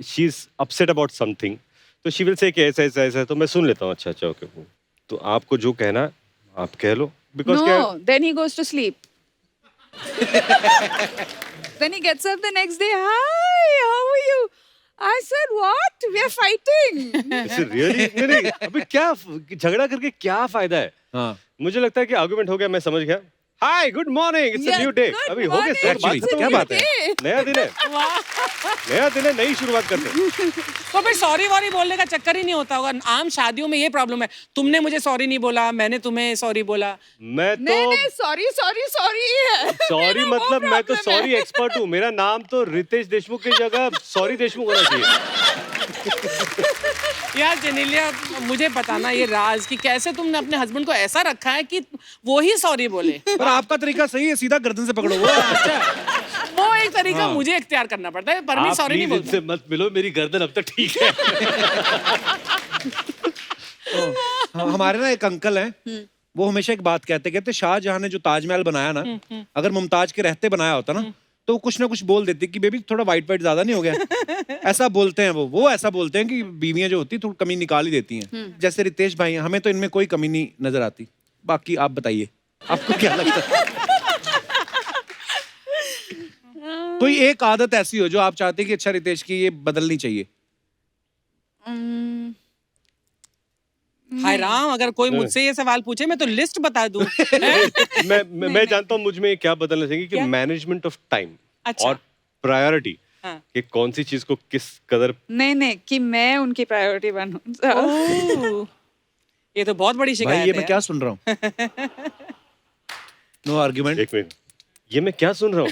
she is upset about something, तो शी विल से कि ऐसा ऐसा ऐसा, तो मैं सुन लेता हूँ, अच्छा अच्छा ओके, तो आपको जो कहना है आप कह लो, बिकॉज क्या No, then he goes to sleep. Then he gets up the next day. Hi, how are you? I said, what? We are fighting. Really नहीं, अभी क्या झगड़ा करके क्या फायदा है? हाँ। मुझे लगता है कि आर्गुमेंट हो गया, मैं समझ गया, hi good morning, it's a Yeah, new day, good अभी हो गया morning, sir, Actually, it's a क्या new बात है? day. नया दिन है, नया दिन है, नई शुरुआत करते हैं। तो फिर सॉरी वॉरी बोलने का चक्कर ही नहीं होता होगा। आम शादियों में ये प्रॉब्लम है, तुमने मुझे सॉरी नहीं बोला, मैंने तुम्हें सॉरी बोला। मैं नहीं, तो sorry है. सॉरी मेरा वो मतलब मैं तो problem है. सॉरी एक्सपर्ट हूँ, मेरा नाम तो रितेश देशमुख की जगह सॉरी देशमुख होना चाहिए। यार जेनेलिया, मुझे बताना ये राज कि कैसे तुमने अपने हस्बैंड को ऐसा रखा है कि वो ही सॉरी बोले। पर आपका तरीका सही है, सीधा गर्दन से पकड़ो वो। अच्छा, वो एक तरीका मुझे इख्तियार करना पड़ता है, पर मैं आप सॉरी नहीं प्लीज बोलता। इनसे मत मिलो, मेरी गर्दन अब तक ठीक है। हमारे ना एक अंकल हैं, वो हमेशा एक बात कहते शाहजहां ने जो ताजमहल बनाया ना, अगर मुमताज के रहते बनाया होता ना, तो कुछ ना कुछ बोल देती कि बेबी थोड़ा वाइट वाइट ज्यादा नहीं हो गया। ऐसा बोलते हैं वो ऐसा बोलते हैं कि बीवियां जो होती है थोड़ी कमी निकाल ही देती हैं। जैसे रितेश भाई हैं, हमें तो इनमें कोई कमी नहीं नजर आती। बाकी आप बताइए, आपको क्या लगता है? कोई एक आदत ऐसी हो जो आप चाहते हैं कि अच्छा रितेश की ये बदलनी चाहिए? हाय राम, अगर कोई मुझसे ये सवाल पूछे मैं तो लिस्ट बता दूं। मैं जानता हूँ मुझ में क्या बदलना चाहिए, कि क्या? मैनेजमेंट ऑफ टाइम अच्छा। और प्रायोरिटी, हाँ। कि कौन सी चीज को किस कदर। नहीं, कि मैं उनकी प्रायोरिटी बनूं. ओह, ये तो बहुत बड़ी भाई शिकायत ये है। मैं क्या सुन रहा हूँ? No argument. एक मिनट, ये मैं क्या सुन रहा हूँ?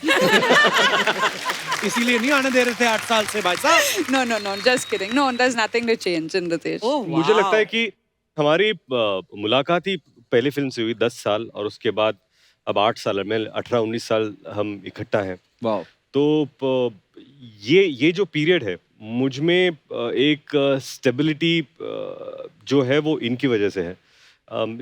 इसीलिए नहीं आने दे रहे थे 8 साल से भाई साहब। No, just kidding. No, there's nothing to change in Ritesh. ओह, मुझे वाह। लगता है कि हमारी मुलाकात ही पहली फिल्म से हुई 10 साल, और उसके बाद अब 8 साल में 18-19 साल हम इकट्ठा हैं। वाह। तो ये जो पीरियड है, मुझ में एक स्टेबिलिटी जो है वो इनकी वजह से है।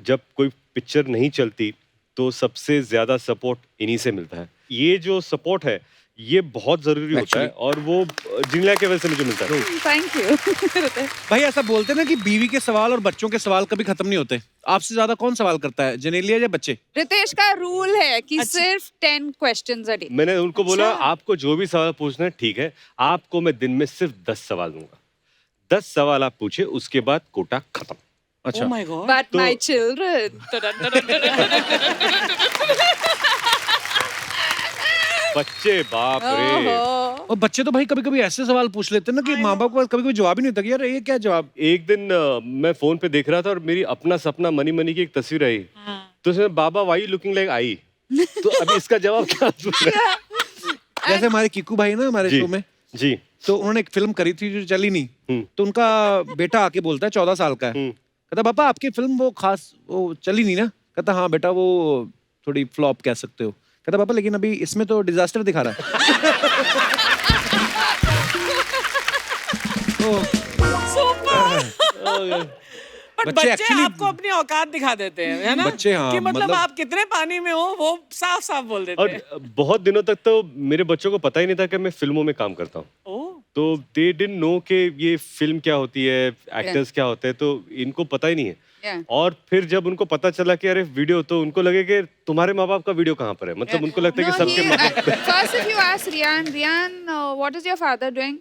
जब कोई पिक्चर नहीं चलती तो सबसे ज्यादा सपोर्ट इन्हीं से मिलता है। ये जो सपोर्ट है ये बहुत जरूरी होता है, और वो जिनला के वजह से मुझे मिलता है। Thank you. Ritesh. भाई ऐसा बोलते हैं ना कि बीवी के सवाल और बच्चों के सवाल कभी खत्म नहीं होते। आपसे ज्यादा कौन सवाल करता है, जेनेलिया या बच्चे? रितेश का रूल है कि सिर्फ 10 questions a day. मैंने उनको बोला अच्छा। आपको जो भी सवाल पूछना है ठीक है, आपको मैं दिन में सिर्फ 10 सवाल दूंगा। 10 सवाल आप पूछे, उसके बाद कोटा खत्म। अच्छा। Oh my God. But तो- my children. बच्चे बाप रे, ओहो. और बच्चे तो भाई कभी कभी ऐसे सवाल पूछ लेते हैं ना कि माँ बाप को कभी कभी जवाब ही नहीं होता कि यार ये क्या जवाब। एक दिन मैं फोन पे देख रहा था और मेरी अपना सपना मनी मनी की एक तस्वीर आई, हाँ। तो उसमें बाबा वाई लुकिंग लाइक आई, तो अभी इसका जवाब क्या दूं? जैसे हमारे किकू भाई ना हमारे जी शो में, जी तो उन्होंने एक फिल्म करी थी जो चली नहीं, तो उनका बेटा आके बोलता है 14 साल का है, कहता पापा आपकी फिल्म वो खास वो चली नहीं ना? कहता हाँ बेटा वो थोड़ी फ्लॉप कह सकते हो। कहता पापा लेकिन अभी इसमें तो डिजास्टर दिखा रहा है। बट बच्चे बच्चे actually- आपको अपनी औकात दिखा देते हैं, है ना? बच्चे, हाँ, कि मतलब मतलब- आप कितने पानी में हो वो साफ साफ बोल देते और हैं। बहुत दिनों तक तो मेरे बच्चों को पता ही नहीं था कि मैं फिल्मों में काम करता हूँ, ओह, तो दे डिडंट नो कि ये फिल्म क्या होती है, एक्टर्स क्या होते हैं, तो इनको पता ही नहीं है। Yeah. और फिर जब उनको पता चला कि अरे वीडियो, तो उनको लगे कि तुम्हारे माँ बाप का वीडियो कहाँ पर है, मतलब उनको लगता है कि सबके माँ बाप। First, if you ask Rian, what is your father doing?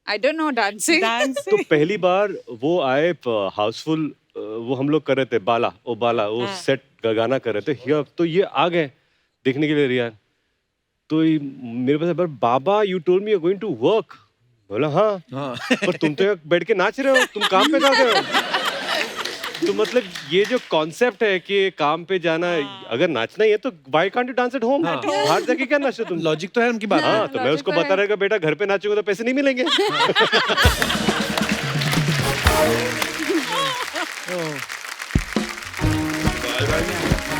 I don't know, dancing. तो पहली बार वो आए हाउसफुल, वो हम लोग कर रहे थे बाला वो हाँ। सेट गाना कर रहे थे हियर, तो ये आ गए देखने के लिए रियान, तो मेरे पास पर बाबा you told me you are going to work, बोला हाँ, हाँ। पर तुम तो यहाँ बैठ के नाच रहे हो, तुम काम पे जा रहे हो। तो मतलब ये जो कॉन्सेप्ट है कि काम पे जाना, अगर नाचना ही है तो why can't you dance at home? बाहर जाके क्या नाचते तुम? लॉजिक तो है उनकी बात में। हाँ, तो मैं उसको logic तो बता है। रहेगा, बेटा घर पे नाचूंगा तो पैसे नहीं मिलेंगे।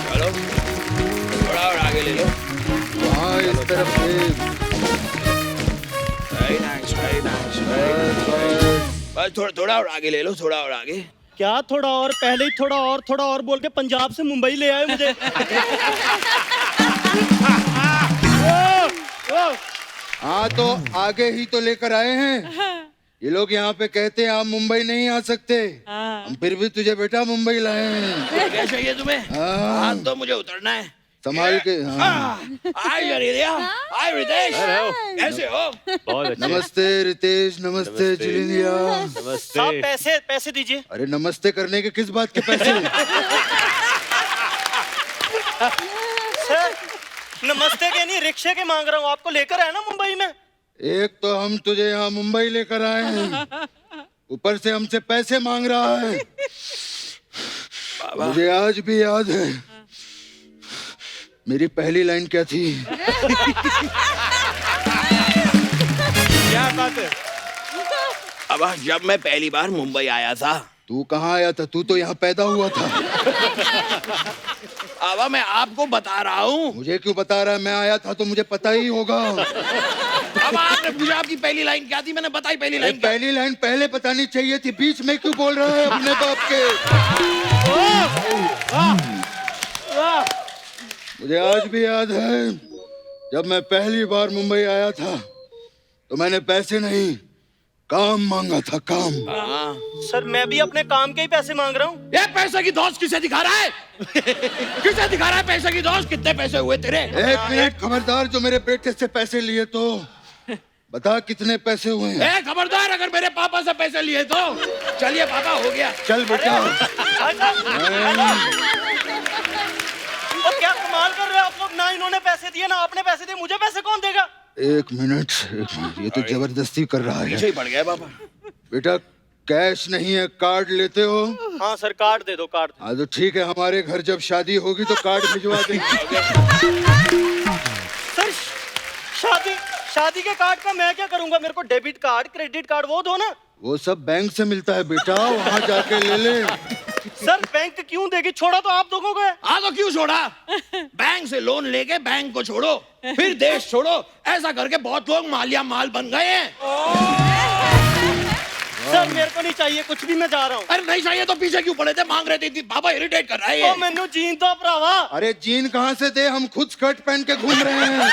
चलो थोड़ा और आगे ले लो। हाँ इस तरफ से वेरी नाइस वेरी नाइस। बस थोड़ा और आगे ले लो, थोड़ा और आगे। क्या थोड़ा और? पहले ही थोड़ा और बोल के पंजाब से मुंबई ले आए मुझे। हाँ तो आगे ही तो लेकर आए हैं। ये लोग यहाँ पे कहते हैं आप मुंबई नहीं आ सकते, हम फिर भी तुझे बेटा मुंबई लाए हैं। क्या चाहिए तुम्हें? हाँ। हाथ तो मुझे उतरना है। संभाल के। हाँ। हाय जनेलिया, हाय रितेश, कैसे हो? बहुत अच्छे। नमस्ते रितेश, नमस्ते चिलिंदिया। नमस्ते। साहब पैसे दीजिए। अरे नमस्ते करने के किस बात के पैसे? सर नमस्ते के नहीं, रिक्शे के मांग रहा हूँ, आपको लेकर आया ना मुंबई में। एक तो हम तुझे यहाँ मुंबई लेकर आए हैं, ऊपर से हमसे पैसे मांग रहा है। मुझे आज भी याद है मेरी पहली लाइन क्या थी। क्या बात है? अब जब मैं पहली बार मुंबई आया था। तू कहाँ आया था? तू तो यहाँ पैदा हुआ था। अब मैं आपको बता रहा हूँ। मुझे क्यों बता रहा है? मैं आया था तो मुझे पता ही होगा। अब आपने पूछा आपकी पहली लाइन क्या थी, मैंने बताई पहली लाइन क्या। पहली लाइन पहले बतानी चाहिए थी, बीच में क्यों बोल रहा है अपने बाप के? मुझे आज भी याद है जब मैं पहली बार मुंबई आया था तो मैंने पैसे नहीं काम मांगा था, काम। सर मैं भी अपने काम के ही पैसे मांग रहा हूँ। ये पैसे की दोस्त किसे दिखा रहा है? किसे दिखा रहा है पैसे की दोस्त? कितने पैसे हुए तेरे? एक मिनट, खबरदार, जो मेरे बेटे से पैसे लिए तो बता कितने पैसे हुए हैं? खबरदार, अगर मेरे पापा से पैसे लिए तो। चलिए पापा, हो गया। चल बेटा। और क्या कमाल कर रहे हो आप लोग? ना इन्होंने पैसे दिए ना आपने पैसे दिए, मुझे पैसे कौन देगा? एक मिनट, ये तो जबरदस्ती कर रहा है। पीछे ही पड़ गया पापा। बेटा कैश नहीं है, कार्ड लेते हो? हाँ सर कार्ड दे दो, कार्ड। हाँ तो ठीक है, हमारे घर जब शादी होगी तो कार्ड भिजवा देंगे। सर शादी के कार्ड का मैं क्या करूंगा? मेरे को डेबिट कार्ड क्रेडिट कार्ड वो दो ना। वो सब बैंक से मिलता है बेटा, वहाँ जाके ले ले। सर बैंक क्यों देगी? छोड़ा तो आप लोगों को है। हाँ तो क्यों छोड़ा? बैंक से लोन लेके बैंक को छोड़ो, फिर देश छोड़ो। ऐसा करके बहुत लोग मालिया माल बन गए हैं। सर मेरे को नहीं चाहिए कुछ भी, मैं जा रहा हूँ। अरे नहीं चाहिए तो पीछे क्यों पड़े थे? मांग रहे थे पापा, इरिटेट कर रहा है ये। ओ मैनू जीन दो भरावा। अरे जीन कहाँ से दे, हम खुद स्कर्ट पहन के घूम रहे हैं।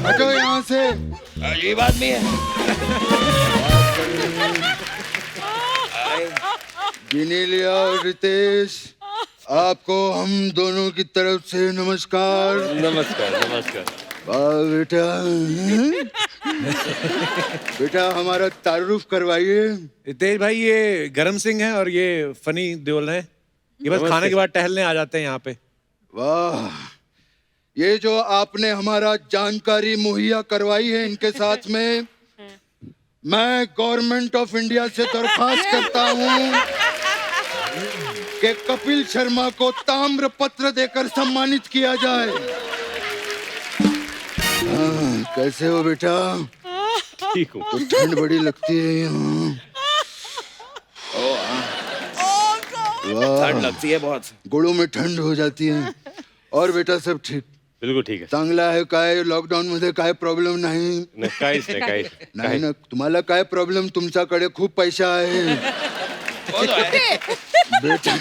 हटो यहाँ से। अजीब आदमी है। जिनेलिया और रितेश, आपको हम दोनों की तरफ से नमस्कार। नमस्कार नमस्कार। वाह बेटा। बेटा हमारा तारुफ करवाइए। रितेश भाई, ये गरम सिंह है और ये फनी देओल है। ये बस खाने के बाद टहलने आ जाते हैं यहाँ पे। वाह, ये जो आपने हमारा जानकारी मुहैया करवाई है, इनके साथ में मैं गवर्नमेंट ऑफ इंडिया से दरखास्त करता हूँ कि कपिल शर्मा को ताम्र पत्र देकर सम्मानित किया जाए। कैसे हो बेटा? ठीक हूँ। तो ठंड बड़ी लगती है यहाँ। वाह, ठंड लगती है बहुत। गुड़ों में ठंड हो जाती है। और बेटा सब ठीक? बिल्कुल ठीक आहे. चांगला आहे काय? लॉकडाऊन मध्ये काय प्रॉब्लेम नाही? नाही, काहीच नाही काहीच नाही ना, तुम्हाला काय प्रॉब्लेम? तुमच्याकडे खूप पैसा आहे वो तो है। बेटा।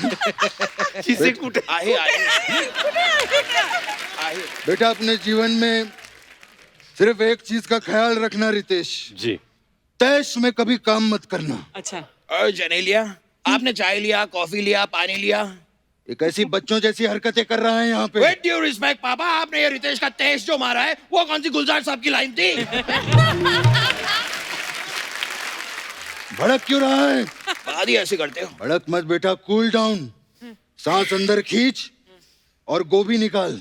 किसे कुठे आहे आहे बेटा अपने जीवन में सिर्फ एक चीज का ख्याल रखना रितेश, जी. तैश में कभी काम मत करना। अच्छा और जनेलिया, आपने चाय लिया, कॉफी लिया, पानी लिया? एक ऐसी बच्चों जैसी हरकतें कर रहा है यहाँ पे। विद ड्यू रिस्पेक्ट पापा, आपने ये रितेश का तेज जो मारा है वो कौन सी गुलजार साहब की लाइन थी? भड़क क्यों रहा है? बात ही ऐसी करते हो। भड़क मत बेटा, कूल डाउन। सांस अंदर खींच और गोभी निकाल।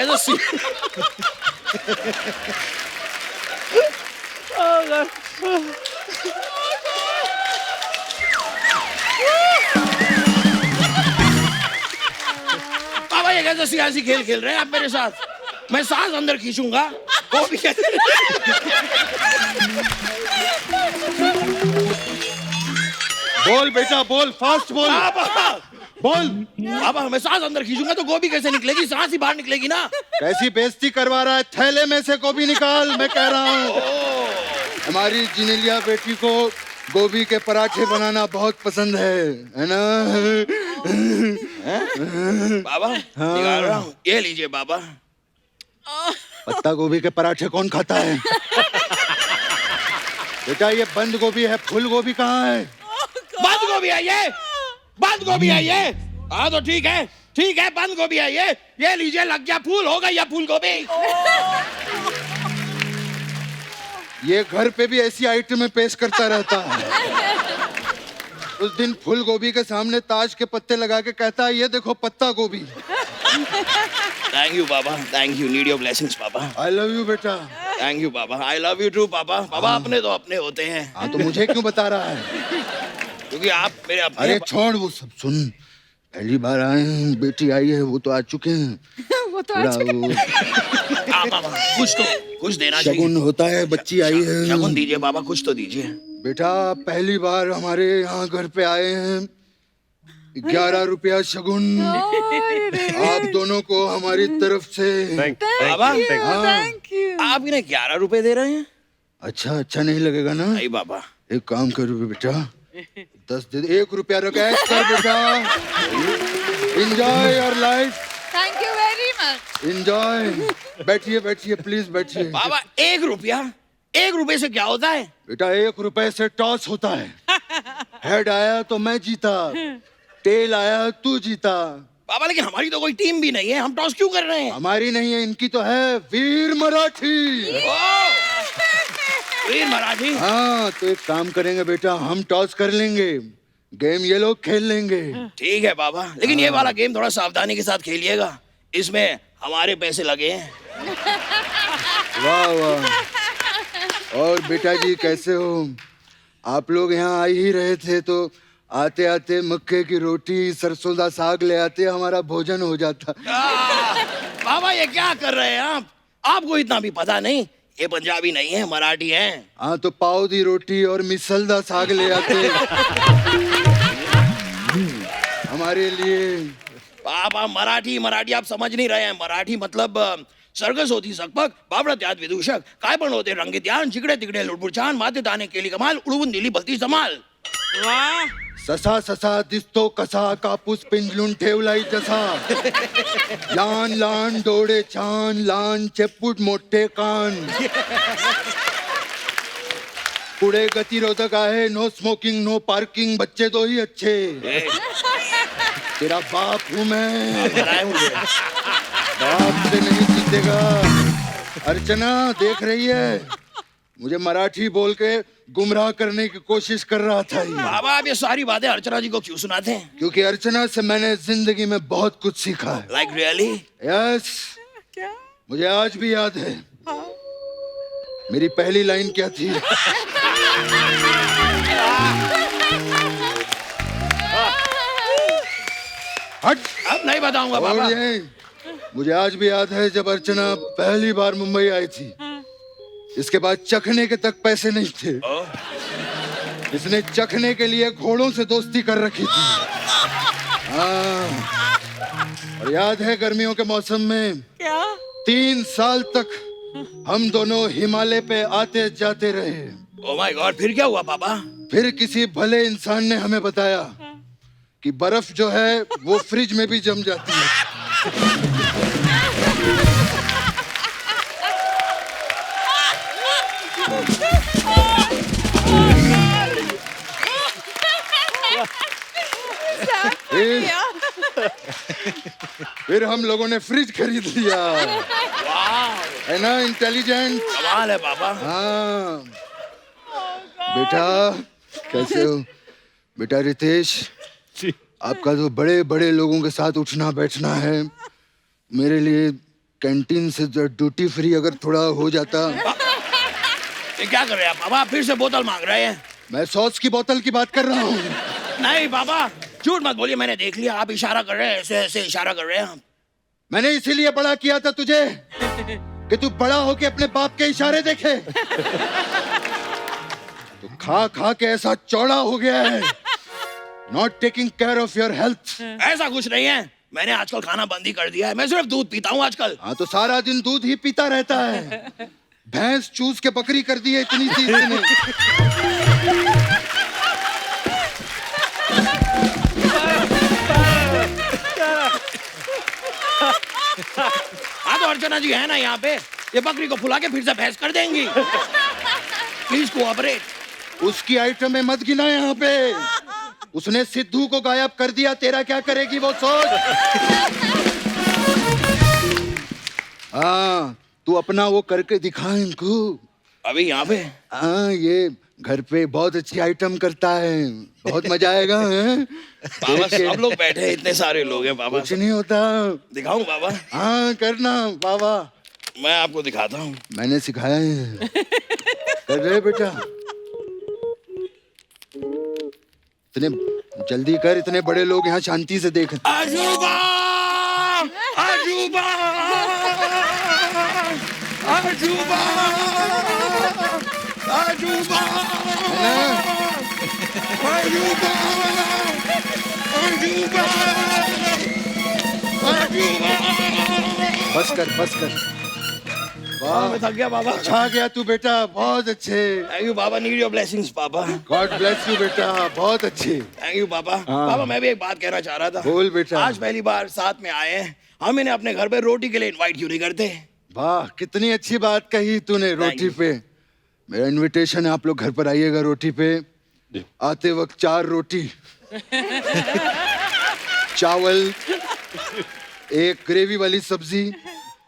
कैसा बाबा ये कैसे सियासी खेल खेल रहे हैं आप मेरे साथ? मैं सांस अंदर खींचूंगा वो भी कैसे? बोल बेटा बोल, फास्ट बोल, बाबा बोल। बाबा मैं सांस अंदर खींचूंगा तो गोभी कैसे निकलेगी? सांस ही बाहर निकलेगी ना। कैसी बेइज्जती करवा रहा है? थैले में से गोभी निकाल, मैं कह रहा हूँ। हमारी जिनेलिया बेटी को गोभी के पराठे बनाना बहुत पसंद है ना? बाबा निकाल रहा हूँ, ये लीजिए बाबा। पत्ता गोभी के पराठे कौन खाता है? बेटा ये बंद गोभी है, फूल गोभी कहाँ है? बंद गोभी है ये, बंद गोभी है ये। हाँ तो ठीक है बंद गोभी है ये लीजिए, लग गया फूल, हो गई या फूल गोभी। ये घर पे भी ऐसी आइटमें पेश करता रहता है। उस दिन फूल गोभी के सामने ताज के पत्ते लगा के कहता है ये देखो पत्ता गोभी। Thank you Baba, thank you, need your blessings पापा। आई लव यू बेटा। थैंक यू पापा, आई लव यू टू पापा। पापा अपने तो अपने होते हैं। हाँ तो मुझे क्यों बता रहा है? क्योंकि आप मेरे अपने। अरे छोड़ वो सब, सुन, पहली बार आए हैं, बेटी आई है, वो तो आ चुके हैं। वो तो आ चुके वो आप बाबा कुछ देना चाहिए। शगुन होता है, बच्ची आई है। शगुन दीजिए बाबा, कुछ तो दीजिए। बेटा पहली बार हमारे यहाँ घर पे आए हैं, 11 रुपया शगुन आप दोनों को हमारी तरफ से। बाबा थैंक यू। आप इन्हें 11 रुपए दे रहे हैं? अच्छा नहीं लगेगा ना? नहीं बाबा। एक काम करो बेटा, 10 दे, 1 रुपया रख कर बेटा। Enjoy your life, thank you very much. Enjoy. बैठिए प्लीज बैठिए। बाबा 1 रुपया, 1 रुपए से क्या होता है? बेटा 1 रुपए से टॉस होता है। हेड आया तो मैं जीता, टेल आया तू जीता। बाबा लेकिन हमारी तो कोई टीम भी नहीं है, हम टॉस क्यों कर रहे हैं? हमारी नहीं है, इनकी तो है, वीर मराठी। वीर मराठी। हाँ तो एक काम करेंगे बेटा, हम टॉस कर लेंगे, गेम ये लोग खेल लेंगे। ठीक है बाबा, लेकिन ये वाला गेम थोड़ा सावधानी के साथ खेलिएगा, इसमें हमारे पैसे लगे हैं। वाह। और बेटा जी कैसे हो? आप लोग यहाँ आ ही रहे थे तो आते आते मक्के की रोटी सरसों का साग ले आते, हमारा भोजन हो जाता। बाबा ये क्या कर रहे हैं आप? आपको इतना भी पता नहीं, ये पंजाबी नहीं है, मराठी है। हाँ तो पाव दी रोटी और मिसल दा साग ले आते हमारे लिए। बाबा मराठी आप समझ नहीं रहे हैं। मराठी मतलब सर्कस होती सकपक, बाबरत याद विदूषक, काय पण होते रंगीत यान, जिकडे तिकडे लुडबुड छान, माते ताने केली कमाल, उडवून दिली भलती जमाल। वाह, ससा ससा दिसतो कसा, कापूस पिंजलून ठेवलाय जसा, लहान लहान डोळे छान, लहान चेपूट मोठे कान, पुढे गतिरोधक आहे, नो स्मोकिंग नो पार्किंग, बच्चे तो ही अच्छे, तेरा बाप हूं मैं, बनाए मुझे। बाप से नहीं जीतेगा। अर्चना देख रही है, मुझे मराठी बोल के गुमराह करने की कोशिश कर रहा था ये। बाबा आप ये सारी बातें अर्चना जी को क्यों सुनाते हैं? क्योंकि अर्चना से मैंने जिंदगी में बहुत कुछ सीखा है। Like really? यस, मुझे आज भी याद है। मेरी पहली लाइन क्या थी? हट। अब नहीं बताऊंगा बाबा। और ये, मुझे आज भी याद है जब अर्चना पहली बार मुंबई आई थी, इसके बाद चखने के तक पैसे नहीं थे, इसने चखने के लिए घोड़ों से दोस्ती कर रखी थी। हाँ, और याद है गर्मियों के मौसम में 3 साल तक हम दोनों हिमालय पे आते जाते रहे। ओह माय गॉड, फिर क्या हुआ पापा? फिर किसी भले इंसान ने हमें बताया कि बर्फ जो है वो फ्रिज में भी जम जाती है। फिर हम लोगों ने फ्रिज खरीद लिया। है ना इंटेलिजेंट? कमाल है पापा। हाँ बेटा कैसे हो? बेटा रितेश, आपका तो बड़े बड़े लोगों के साथ उठना बैठना है, मेरे लिए कैंटीन से ड्यूटी फ्री अगर थोड़ा हो जाता। ये क्या कर रहे हैं आप बाबा? फिर से बोतल मांग रहे हैं? मैं सॉस की बोतल की बात कर रहा हूँ। नहीं बाबा, झूठ मत बोलिए, मैंने देख लिया आप इशारा कर रहे हैं, ऐसे ऐसे इशारा कर रहे हैं आप। मैंने इसीलिए बड़ा किया था तुझे कि तू बड़ा होके अपने बाप के इशारे देखे। तू खा खा के ऐसा चौड़ा हो गया है। Not taking care of your health. ऐसा कुछ नहीं है, मैंने आजकल खाना बंद ही कर दिया है, मैं सिर्फ दूध पीता हूँ आजकल। हाँ तो सारा दिन दूध ही पीता रहता है। भैंस चूस के बकरी कर दी है इतनी सी इसने। हाँ तो अर्चना जी है ना यहाँ पे, ये बकरी को फुला के फिर से भैंस कर देंगी। Please cooperate. उसकी आइटम में मत गिना यहाँ पे। उसने सिद्धू को गायब कर दिया, तेरा क्या करेगी वो सोच। हाँ तू अपना वो करके दिखा इनको। अभी यहाँ पे? हाँ ये घर पे बहुत अच्छी आइटम करता है, बहुत मजा आएगा। हैं? बाबा सब लोग बैठे हैं, इतने सारे लोग हैं बाबा। कुछ नहीं होता। दिखाऊं बाबा? हाँ करना बाबा। मैं आपको दिखाता हूँ। मैंने सिखाया है। कर रहे बेटा? इतने जल्दी कर, इतने बड़े लोग यहाँ शांति से देख। अजूबा! अजूबा! अजूबा! अजूबा! अजूबा! अजूबा! अजूबा! बस कर बस कर। वाह, मैं थक गया बाबा। छा गया तू बेटा, बहुत अच्छे। Thank you Baba, need your blessings पापा। गॉड ब्लेस यू बेटा, बहुत अच्छे। थैंक यू पापा। हाँ। पापा मैं भी एक बात कहना चाह रहा था। बोल बेटा। आज पहली बार साथ में आए हैं, हम इन्हें अपने घर पे रोटी के लिए इनवाइट क्यों नहीं करते? वाह कितनी अच्छी बात कही तूने। रोटी you. पे मेरा इनविटेशन है, आप लोग घर पर आइएगा रोटी पे। आते वक्त 4 रोटी, चावल, एक ग्रेवी वाली सब्जी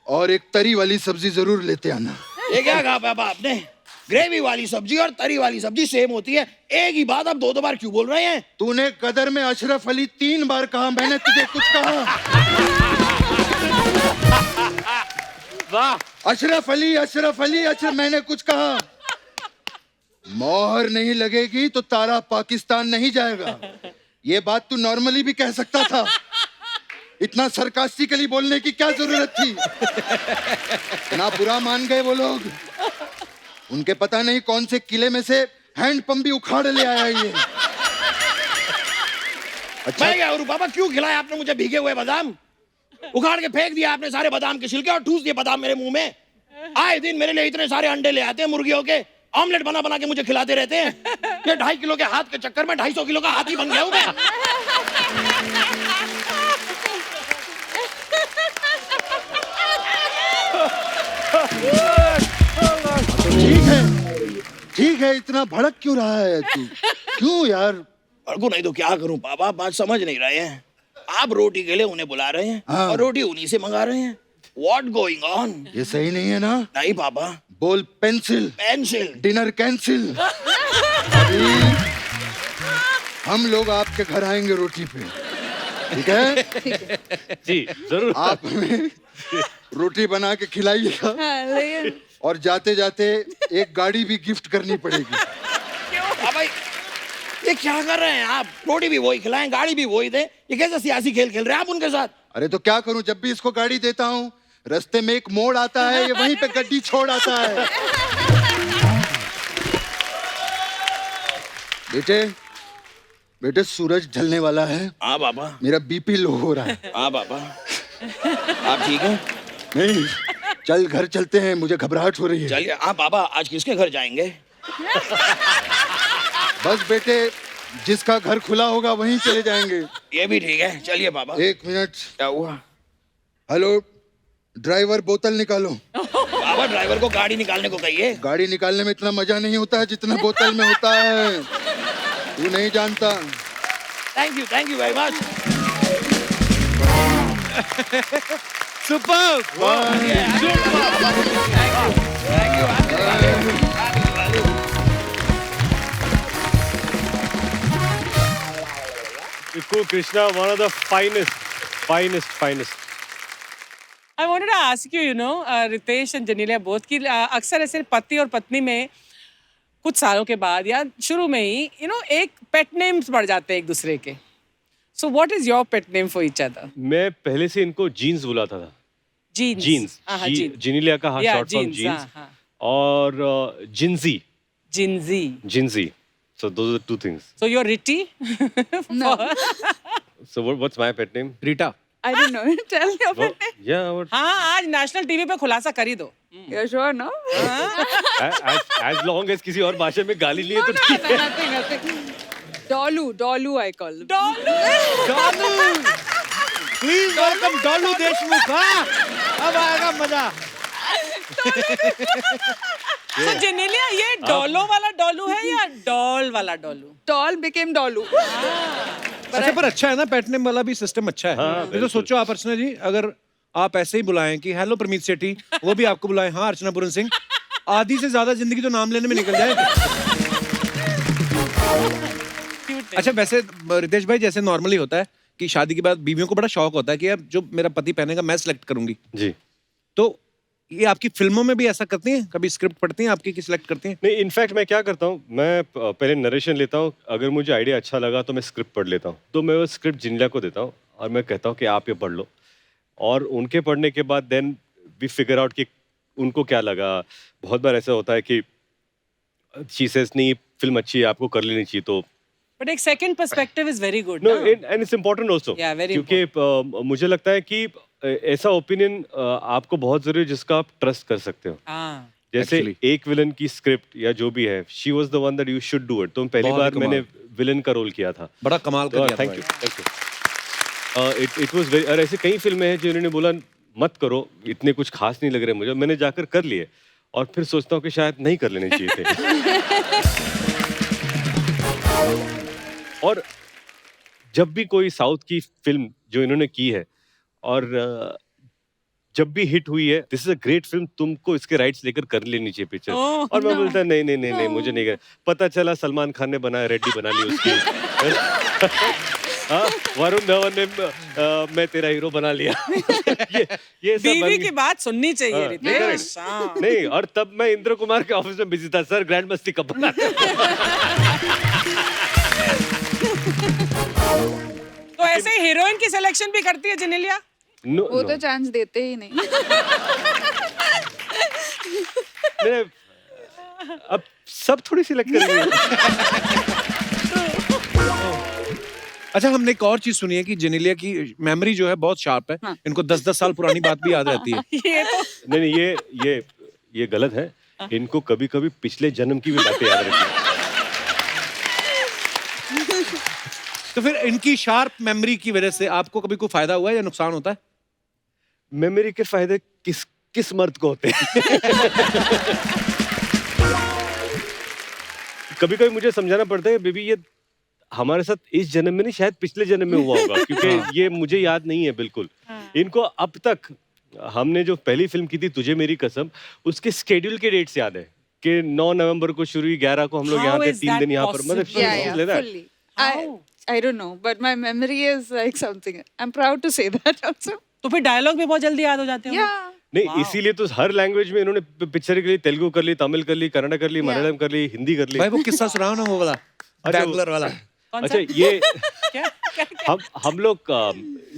और एक तरी वाली सब्जी जरूर लेते आना। ये क्या कहा पापा आपने? ग्रेवी वाली सब्जी और तरी वाली सब्जी सेम होती है, एक ही बात आप 2 बार क्यों बोल रहे हैं? तूने कदर में अशरफ अली 3 बार कहा, मैंने तुझे कुछ कहा? वाह, अशरफ अली अशरफ अली अशरफ, मैंने कुछ कहा? मोहर नहीं लगेगी तो तारा पाकिस्तान नहीं जाएगा। ये बात तू नॉर्मली भी कह सकता था, इतना सरकास्टिकली बोलने की क्या जरूरत थी? ना बुरा मान गए वो लोग। उनके पता नहीं कौन से किले में से हैंड पंप भी उखाड़ ले आया ये। अच्छा मैं क्या करूं पापा, क्यों खिलाया आपने मुझे भीगे हुए बादाम? उखाड़ के फेंक दिया आपने सारे बादाम के छिलके और ठूस दिए बादाम मेरे मुंह में। आए दिन मेरे लिए इतने सारे अंडे ले आते हैं मुर्गियों के, ऑमलेट बना बना के मुझे खिलाते रहते हैं। ये 2.5 किलो के हाथ के चक्कर में 250 किलो का हाथी बन गया हूं मैं। ठीक है, इतना भड़क क्यों रहा है तू? क्यों यार? भड़कू नहीं तो क्या करूं पापा, आप बात समझ नहीं रहे हैं। आप रोटी के लिए उन्हें बुला रहे हैं हाँ। और रोटी उन्हीं से मंगा रहे हैं। What going on? ये सही नहीं है ना? नहीं पापा। बोल पेंसिल। पेंसिल। Dinner cancel. अभी हम लोग आपके घर आएंगे रोटी पे, ठीक है? जी जरूर। आप हमें रोटी बना के खिलाइएगा हाँ, लेकिन और जाते जाते एक गाड़ी भी गिफ्ट करनी पड़ेगी। पापा ये क्या कर रहे हैं आप? रोटी भी वही खिलाएं, गाड़ी भी वही दे, ये कैसा सियासी खेल खेल रहे हैं आप उनके साथ? अरे तो क्या करूं, जब भी इसको गाड़ी देता हूँ रास्ते में एक मोड़ आता है, ये वहीं पे गड्डी छोड़ आता है। बेटे बेटे सूरज ढलने वाला है, हाँ पापा। मेरा बीपी लो हो रहा है। हाँ पापा। आप ठीक हैं? नहीं, चल घर चलते हैं, मुझे घबराहट हो रही है। चलिए। हाँ पापा, आज किसके घर जाएंगे? बस बेटे, जिसका घर खुला होगा वहीं चले जाएंगे। ये भी ठीक है, चलिए पापा। 1 मिनट। क्या हुआ? हेलो ड्राइवर, बोतल निकालो। पापा ड्राइवर को गाड़ी निकालने को कहिए। गाड़ी निकालने में इतना मजा नहीं होता है जितना बोतल में होता है, तू नहीं जानता। Thank you very much. Super. Krishna, one of the finest. I wanted to ask you, Ritesh and Janelia both कि अक्सर ऐसे पति और पत्नी में कुछ सालों के बाद या शुरू में ही एक पेट नेम्स बढ़ जाते हैं एक दूसरे के. So what is your pet name for each other? मैं पहले से इनको जीन्स बुलाता था. Jeans. जीन्स. jeans. जिनीलिया का Yeah, short form jeans, jeans. हाँ. और Gingee. Jinzy. So those are the two things. So you're Ritti? No. So what's my pet name? Rita. I don't know. Tell your Well, pet name. yeah, what? हाँ, आज national TV पे खुलासा कर ही दो. You're sure, no? as long as किसी और भाषा में गाली नहीं है तो ठीक है. Nothing. Dolu, I call him. Dolu. Please welcome Dolu Deshmukh. हाँ, अब आएगा मजा. तो जेनेलिया ये डोलो वाला डोलू है या डॉल वाला डोलू? Doll became Dolu. अच्छा, पर अच्छा है ना, पेट नेम वाला भी सिस्टम अच्छा है. हाँ, ये तो बिल्कुल. सोचो आप अर्चना जी, अगर आप ऐसे ही बुलाएं कि हेलो प्रमीत सेठी, वो भी आपको बुलाएं हाँ अर्चना पूरन सिंह, आधी से ज्यादा जिंदगी तो नाम लेने में निकल जाए. अच्छा, वैसे रितेश भाई जैसे नॉर्मली होता है कि शादी के बाद बीवियों को बड़ा शौक होता है कि यार जो मेरा पति पहनेगा मैं सिलेक्ट करूंगी. जी. तो ये आपकी फिल्मों में भी ऐसा करती हैं? कभी स्क्रिप्ट पढ़ती हैं आपकी कि सिलेक्ट करती हैं? नहीं, इनफैक्ट मैं क्या करता हूँ, मैं पहले नरेशन लेता हूँ. अगर मुझे आइडिया अच्छा लगा तो मैं स्क्रिप्ट पढ़ लेता हूँ. तो मैं वो स्क्रिप्ट जिनीलिया को देता हूँ और मैं कहता हूँ कि आप ये पढ़ लो. और उनके पढ़ने के बाद देन वी फिगर आउट कि उनको क्या लगा. बहुत बार ऐसा होता है कि शी सेज नहीं फिल्म अच्छी है, आपको कर लेनी चाहिए. तो But एक second perspective is very good. No, ना? And it's important also. Yeah, very क्योंकि मुझे लगता है कि ऐसा ओपिनियन आपको बहुत जरूरी है जिसका आप ट्रस्ट कर सकते हो. हाँ. जैसे Actually. एक विलन की स्क्रिप्ट या जो भी है, she was the one that you should do it. तो पहली बहुत बार कमाल. मैंने विलन का रोल किया था. बड़ा कमाल कर दिया. Thank you. It was very. और ऐसे कई फिल्में हैं जो इन्होंने बोला मत करो, इतने कुछ खास नहीं लग रहे मुझे, मैंने जाकर कर लिए और फिर सोचता हूँ कि शायद नहीं कर लेने चाहिए थे. और जब भी कोई साउथ की फिल्म जो इन्होंने की है और जब भी हिट हुई है, this is a great film, तुमको इसके राइट्स लेकर कर लेनी चाहिए पिक्चर. Oh, और मैं बोलता नहीं, मुझे नहीं कर. पता चला सलमान खान ने बनाया, रेड्डी बना ली उसकी. हाँ, वरुण धवन ने मैं तेरा हीरो बना लिया. ये सब बीवी बन की बात सुननी चाहिए हाँ, रितेश. हाँ. नहीं. और तब मैं इंद्र कुमार के ऑफिस में बिजी था. सर ग्रैंड मस्ती कब बनाते हैं? तो ऐसे हीरोइन की सिलेक्शन भी करती है जेनेलिया? No, वो no. तो चांस देते ही नहीं. मैंने अब सब थोड़ी सिलेक्ट करेंगे. अच्छा, हमने एक और चीज सुनी है कि जेनेलिया की मेमोरी जो है बहुत शार्प है. हाँ. इनको 10-10 साल पुरानी बात भी याद रहती है. ये तो नहीं, ये गलत है. इनको कभी कभी पिछले जन्म की भी बातें याद रहती है. तो फिर इनकी शार्प मेमोरी की वजह से आपको कभी कोई फायदा हुआ है या नुकसान होता है? मेमोरी के फायदे किस मर्द को होते हैं? कभी कभी मुझे समझाना पड़ता है, बेबी ये हमारे साथ इस जन्म में नहीं, शायद पिछले जन्म में हुआ होगा, क्योंकि ये मुझे याद नहीं है बिल्कुल. इनको अब तक हमने जो पहली फिल्म की थी तुझे मेरी कसम, उसके शेड्यूल के डेट्स याद है कि 9 नवंबर को शुरू हुई, 11 को हम लोग How यहाँ थे, is 3 दिन that यहाँ पर. मतलब possible? Yeah, fully. I don't know, but my memory is like something. I'm proud to say that also. तो फिर डायलॉग भी बहुत जल्दी याद हो जाते हैं. Yeah. नहीं, इसीलिए तो हर लैंग्वेज में इन्होंने पिक्चर के लिए तेलुगु कर ली, तमिल कर ली, कन्नड़ कर ली, मलयालम कर ली, हिंदी कर ली. भाई वो किस्सा सुनाओ ना, वो वाला बैंगलोर वाला. कौन अच्छा, सा? ये क्या? हम लोग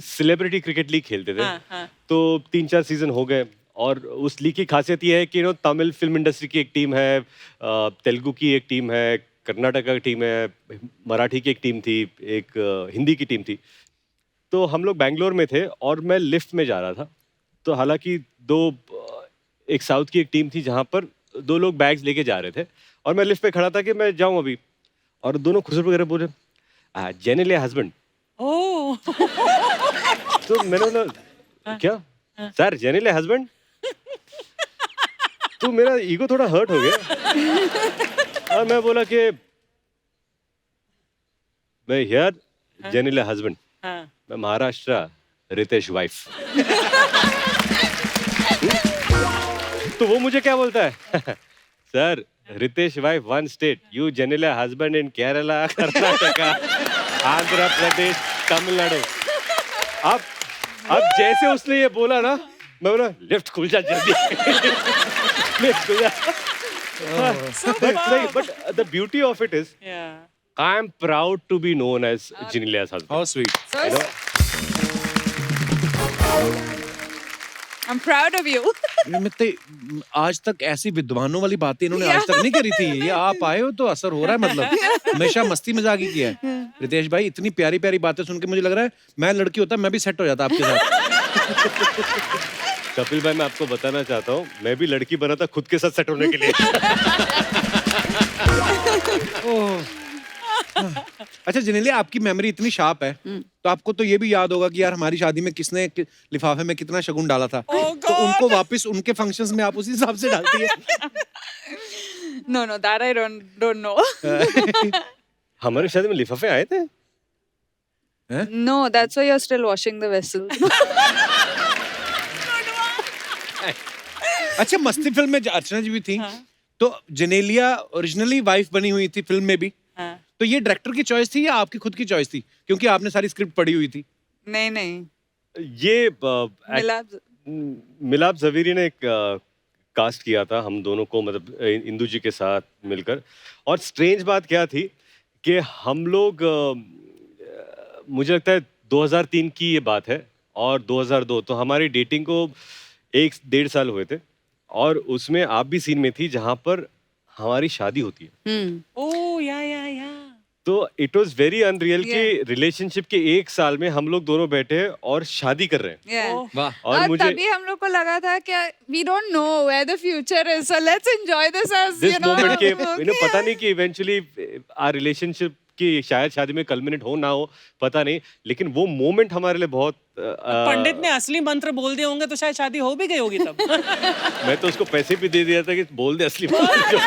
सेलिब्रिटी क्रिकेट लीग खेलते थे. हाँ. तो 3-4 सीजन हो गए और उस लीग की खासियत ये है कि तमिल फिल्म इंडस्ट्री की एक टीम है, तेलुगु की एक टीम है, कर्नाटका की टीम है, मराठी की एक टीम थी, एक हिंदी की टीम थी. तो हम लोग बैंगलोर में थे और मैं लिफ्ट में जा रहा था. तो हालांकि एक साउथ की एक टीम थी जहाँ पर 2 लोग बैग्स लेके जा रहे थे और मैं लिफ्ट पे खड़ा था कि मैं जाऊँ अभी, और दोनों खुसर वगैरह बोले जेनेलिया हस्बैंड. ओह. तो मैंने बोला क्या सर, जेनेलिया हस्बैंड? तो मेरा ईगो थोड़ा हर्ट हो गया और मैं बोला कि मैं हियर जेनेलिया हस्बैंड, हाँ. मैं महाराष्ट्र रितेश वाइफ. तो वो मुझे क्या बोलता है, sir Riteish wife 1 state, you Genelia husband in Kerala, Karnataka, Andhra Pradesh, Tamil Nadu. अब जैसे उसने ये बोला ना, मैं बोला लिफ्ट खुल जा जल्दी लिफ्ट खुल जा but the beauty of it is Yeah. I am proud to be known as Janelia's husband. How sweet. So You know? I'm proud of you. आज तक ऐसी विद्वानों वाली बातें इन्होंने आज तक नहीं करी थी। ये आप आए हो तो असर हो रहा है, मतलब हमेशा मस्ती मजाक ही किया है। रितेश भाई इतनी प्यारी प्यारी बातें सुन के मुझे लग रहा है मैं लड़की होता मैं भी सेट हो जाता आपके साथ। कपिल भाई मैं आपको बताना चाहता हूँ मैं भी लड़की बना था खुद के साथ सेट होने के लिए। अच्छा जेनेलिया, आपकी मेमोरी इतनी शार्प है तो आपको तो ये भी याद होगा कि यार हमारी शादी में किसने लिफाफे में कितना शगुन डाला था। तो उनको वापस उनके फंक्शंस में आप उसी हिसाब से डालती है। No, that I don't know. हमारे शादी में लिफाफे आए थे? No, that's why you're still washing the vessels. अच्छा, मस्ती फिल्म में अर्चना जी भी थी। तो जेनेलिया ओरिजिनली वाइफ बनी हुई थी फिल्म में भी। हाँ. तो ये डायरेक्टर की चॉइस थी या आपकी खुद की चॉइस थी, क्योंकि आपने सारी स्क्रिप्ट पढ़ी हुई थी? नहीं. ये मिलाप मिलाप जवेरी ने एक कास्ट किया था हम दोनों को, मतलब इंदु जी के साथ मिलकर। और स्ट्रेंज बात क्या थी कि हम लोग मुझे लगता है 2003 की ये बात है और 2002, तो हमारी डेटिंग को 1-1.5 साल हुए थे और उसमें आप भी सीन में थी जहां पर हमारी शादी होती है। Oh, yeah. तो इट वाज वेरी अनरियल कि रिलेशनशिप के 1 साल में हम लोग दोनों बैठे हैं और शादी कर रहे हैं। Yeah. वाह। और मुझे तभी हम लोग को लगा था कि we don't know where the future is, so let's enjoy this as this you know. Moment के okay. पता नहीं कि इवेंचुअली आवर रिलेशनशिप की शायद शादी में कल्मिनेट हो ना हो, पता नहीं, लेकिन वो मोमेंट हमारे लिए बहुत पंडित ने असली मंत्र बोल दिए होंगे तो शायद शादी हो भी गई होगी तब। मैं तो उसको पैसे भी दे दिया था कि बोल दे असली मंत्र।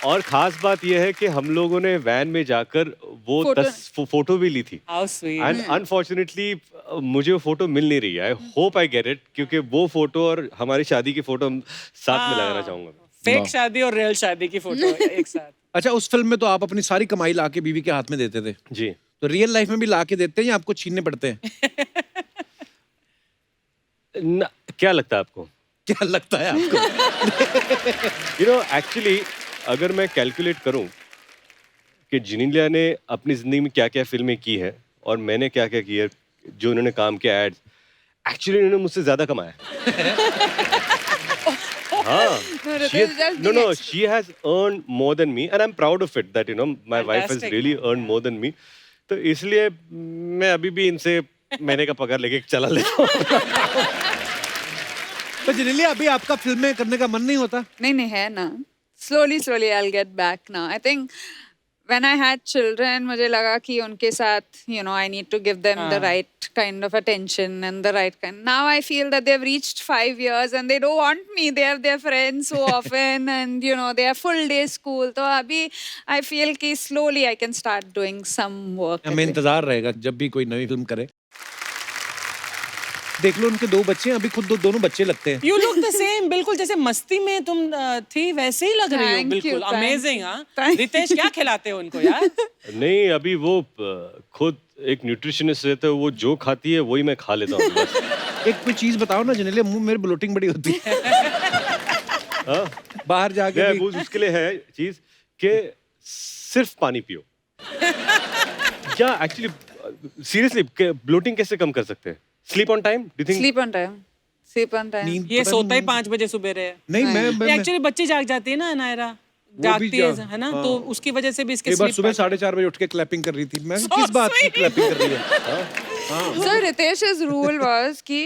और खास बात यह है कि हम लोगों ने वैन में जाकर वो फोटो भी ली थी। How sweet. एंड अनफॉर्चुनेटली मुझे वो फोटो मिल नहीं रही है। I hope I get it, क्योंकि वो फोटो और हमारी शादी की फोटो साथ में लगाना चाहूंगा। फेक शादी और रियल शादी की फोटो एक साथ। अच्छा, उस फिल्म में तो आप अपनी सारी कमाई लाके बीवी के हाथ में देते थे। जी। तो रियल लाइफ में भी लाके देते हैं या आपको छीनने पड़ते हैं? क्या लगता है आपको? क्या लगता है आपको? यू नो एक्चुअली अगर मैं कैलकुलेट करूं कि जेनेलिया ने अपनी जिंदगी में क्या क्या फिल्में की है और मैंने क्या क्या किया, जो उन्होंने काम किया एड्स, एक्चुअली उन्होंने मुझसे ज्यादा कमाया। हाँ, no, she has earned more than me and I'm proud of it that you know my wife has Fantastic. really earned more than me. तो इसलिए मैं अभी भी इनसे महीने का पगार लेके चला लेता हूँ। तो जेनेलिया, अभी आपका फिल्में करने का मन नहीं होता? नहीं है ना. Slowly I'll get back now. I think when I had children, मुझे लगा कि उनके साथ, you know, I need to give them the right kind of attention and the right kind. Now I feel that they've reached 5 years and they don't want me. They have their friends so often and, you know, they are full day school. तो अभी I feel कि slowly I can start doing some work. हमें इंतजार रहेगा जब भी कोई नई फिल्म करे। देख लो उनके 2 बच्चे हैं, अभी खुद दोनों बच्चे लगते हैं। You look the same, बिल्कुल जैसे मस्ती में तुम थी वैसे ही लग रही हो। Thank बिल्कुल you, अमेजिंग। हाँ, thank you. रितेश क्या खिलाते हो उनको यार? नहीं, अभी वो खुद एक न्यूट्रिशनिस्ट रहता है, वो जो खाती है वही मैं खा लेता हूँ बस। एक कोई चीज बताओ ना जेनेलिया, मुंह मेरे ब्लोटिंग बड़ी होती है। बाहर जाके भी। वो उसके लिए है चीज कि सिर्फ पानी पियो। क्या एक्चुअली सीरियसली ब्लोटिंग कैसे कम कर सकते हैं? Sleep on time, do think? Sleep on time. नींद ये पता सोता ही नहीं- 5 बजे सुबेरे है। नहीं, मैं एक्चुअली बच्चे जाग जाते हैं ना, नायरा भी जागती है ना, तो उसकी वजह से भी इसके एक बार sleep सुबह pattern- 4:30 बजे उठ के क्लैपिंग कर रही थी। मैं So किस बात की sweet. क्लैपिंग कर रही है? So Ritesh's rule was कि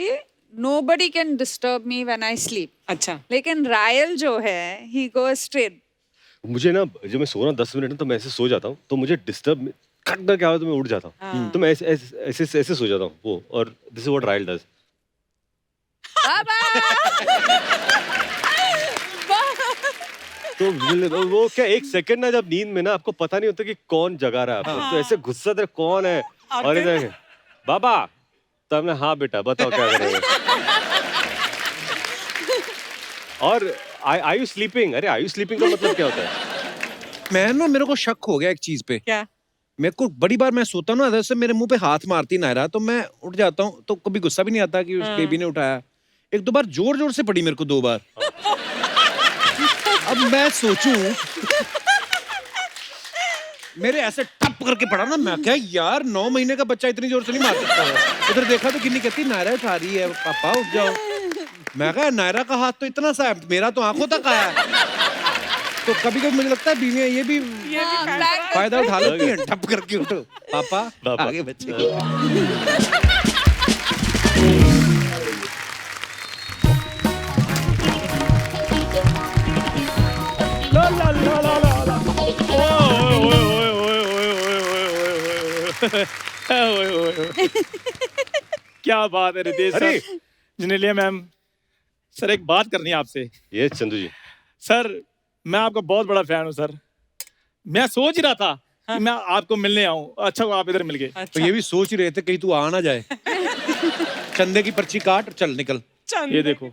nobody can disturb me when I sleep. अच्छा। लेकिन रायल जो है, he goes straight. मुझे ना जब मैं सो रहा हूँ 10 मिनट में तो मैं ऐसे सो जाता हूँ, तो मुझे डिस्टर्ब खट कर क्या होता है, मैं उठ जाता हूँ। तो मैं ऐसे सो जाता हूँ वो, और this is what royal does. तो वो क्या 1 सेकंड ना, जब नींद में ना आपको पता नहीं होता कि कौन जगा रहा है आपको, तो ऐसे गुस्सा दे कौन है, और इधर बाबा, तो हमने हाँ बेटा बताओ क्या करेंगे। और आई यू स्लीपिंग? अरे आई यू स्लीपिंग का मतलब क्या होता है? मैं ना, मेरे को शक हो गया एक चीज पे। क्या? मेरे को बड़ी बार मैं सोता हूँ ना, जैसे मेरे मुंह पे हाथ मारती नायरा, तो मैं उठ जाता हूँ, तो कभी गुस्सा भी नहीं आता कि उस बेबी ने उठाया। एक दो बार जोर जोर से पड़ी मेरे को, 2 बार। अब मैं सोचूं, मेरे ऐसे टप करके पड़ा ना, मैं क्या यार 9 महीने का बच्चा इतनी जोर से नहीं मार सकता है। उधर देखा तो गिन्नी कहती नायरा उठा रही है, पापा उठ जाओ। मैं कहा नायरा का हाथ तो इतना सा है, मेरा तो आंखों तक आया है। तो कभी कभी मुझे लगता है बीवियां ये भी फायदा उठा लेती हैं, टप करके उठो पापा आगे बच्चे को। ला ला ला ला ला ला। ओए ओए ओए ओए ओए ओए ओए ओए ओए। क्या बात है Ritesh sir, Genelia ma'am. Sir एक बात करनी है आपसे। ये चंदू जी, सर मैं आपका बहुत बड़ा फैन हूँ सर। मैं सोच ही रहा था कि मैं आपको मिलने आऊं, अच्छा हुआ आप इधर मिल गए। तो ये भी सोच ही रहे थे कहीं तू आ ना जाए। चंदे की पर्ची काट, चल निकल। ये देखो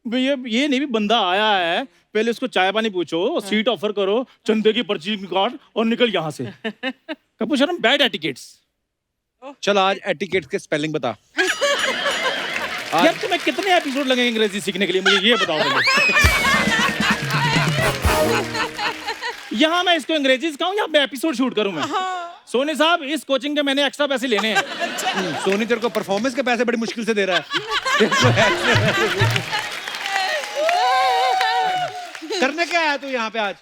ये नहीं भी बंदा आया है, पहले उसको चाय पानी पूछो, सीट ऑफर करो, चंदे की पर्ची काट और निकल यहाँ से। कपूर शर्म बैड एटिकेट्स। चल आज एटिकेट के स्पेलिंग बता। यार तुम्हें कितने एपिसोड लगेंगे अंग्रेजी सीखने के लिए, मुझे ये बताओ पहले। यहाँ मैं इसको अंग्रेजी सिखाऊं या मैं एपिसोड शूट करूं मैं? सोनी साहब इस कोचिंग के मैंने एक्स्ट्रा पैसे लेने हैं। सोनी तेरे को परफॉर्मेंस के पैसे बड़ी मुश्किल से दे रहा है। करने क्या आया तू यहाँ पे आज?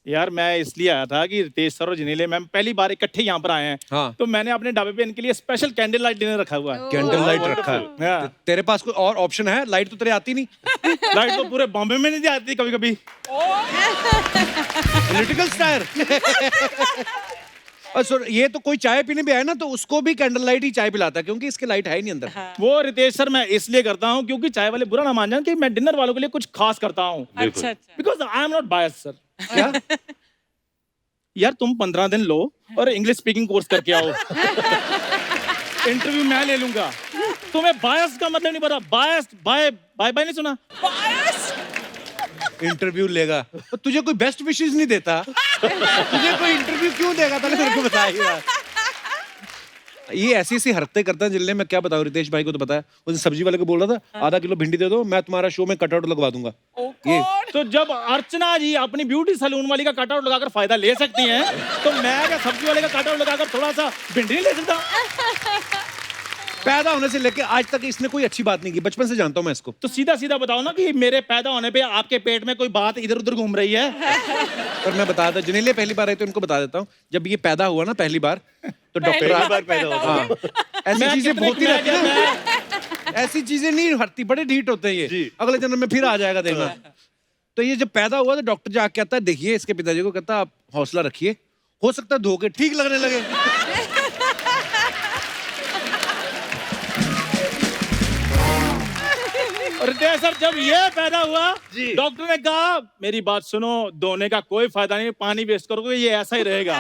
यार मैं इसलिए आया था कि रितेश सर और जनेलिया मैम पहली बार इकट्ठे यहाँ पर आए हैं। हाँ। तो मैंने अपने ढाबे पे इनके लिए स्पेशल कैंडल लाइट डिनर रखा हुआ है। कैंडल लाइट रखा है? हाँ। तेरे पास कोई और ऑप्शन है? लाइट तो तेरे आती नहीं। लाइट तो पूरे बॉम्बे में नहीं आती कभी कभी। Political star. और सर ये तो कोई चाय पीने भी आए ना तो उसको भी कैंडल लाइट ही चाय पिलाता है, क्योंकि इसके लाइट है ही नहीं अंदर। वो रितेश सर मैं इसलिए करता हूँ क्योंकि चाय वाले बुरा ना मान जाए कि मैं डिनर वालों के लिए कुछ खास करता हूँ। अच्छा अच्छा। Because I am not bias sir. क्या? यार तुम 15 दिन लो और इंग्लिश स्पीकिंग कोर्स करके आओ। इंटरव्यू मैं ले लूंगा। तुम्हें बायस का मतलब नहीं पता। बायस बाय बाय बाय नहीं सुना? इंटरव्यू लेगा तो तुझे कोई बेस्ट विशेस नहीं देता? तुझे कोई इंटरव्यू क्यों देगा? पहले मेरे को बताइए यार। ये ऐसी ऐसी हरकतें करता है जिनने, मैं क्या बताऊं, रितेश भाई को तो पता है। उस सब्जी वाले को बोल रहा था आधा किलो भिंडी दे दो, मैं तुम्हारा शो में कटआउट लगवा दूंगा। ये तो जब अर्चना जी अपनी ब्यूटी सैलून वाली का कटआउट लगाकर फायदा ले सकती हैं, तो मैं क्या सब्जी वाले का कटआउट लगाकर थोड़ा सा भिंडी नहीं ले सकता? पैदा होने से लेके आज तक इसने कोई अच्छी बात नहीं की, बचपन से जानता हूं मैं इसको। तो सीधा सीधा बताओ ना कि मेरे पैदा होने पे आपके पेट में कोई बात इधर उधर घूम रही है। पर मैं बता देता, जिन्हें पहली बार आई तो इनको बता देता हूँ, जब ये पैदा हुआ ना पहली बार तो डॉक्टर ऐसी चीजें होती रहती है ना, ऐसी चीजें नहीं हटती, बड़े ढीठ होते हैं ये। अगले जन्म में फिर आ जाएगा देखना। तो ये जब पैदा हुआ तो डॉक्टर जाके कहता है देखिए इसके पिताजी को, कहता है आप हौसला रखिए, हो सकता है धोखे ठीक लगने लगे। और सर जब ये पैदा हुआ डॉक्टर ने कहा मेरी बात सुनो, धोने का कोई फायदा नहीं, पानी वेस्ट करोगे ये ऐसा ही रहेगा।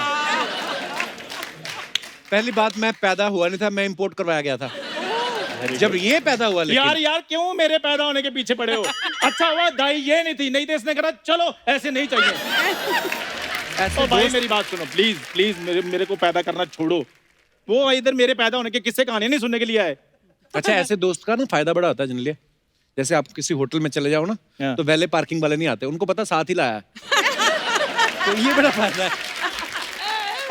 पहली बात मैं पैदा हुआ नहीं था, मैं इंपोर्ट करवाया गया था जब ये पैदा हुआ। यार यार क्यों मेरे पैदा होने के पीछे पड़े हो? अच्छा हुआ दाई ये नहीं थी, नहीं तो इसने कहा चलो ऐसे नहीं चाहिए। ओ भाई मेरी बात सुनो प्लीज प्लीज, मेरे को पैदा करना छोड़ो। वो इधर मेरे पैदा होने के किस्से कहानी नहीं सुनने के लिए आए। अच्छा ऐसे दोस्त का ना फायदा बड़ा होता है जिनलिए। जैसे आप किसी होटल में चले जाओ ना तो वैले पार्किंग वाले नहीं आते, उनको पता साथ ही लाया है। तो ये बड़ा फायदा है।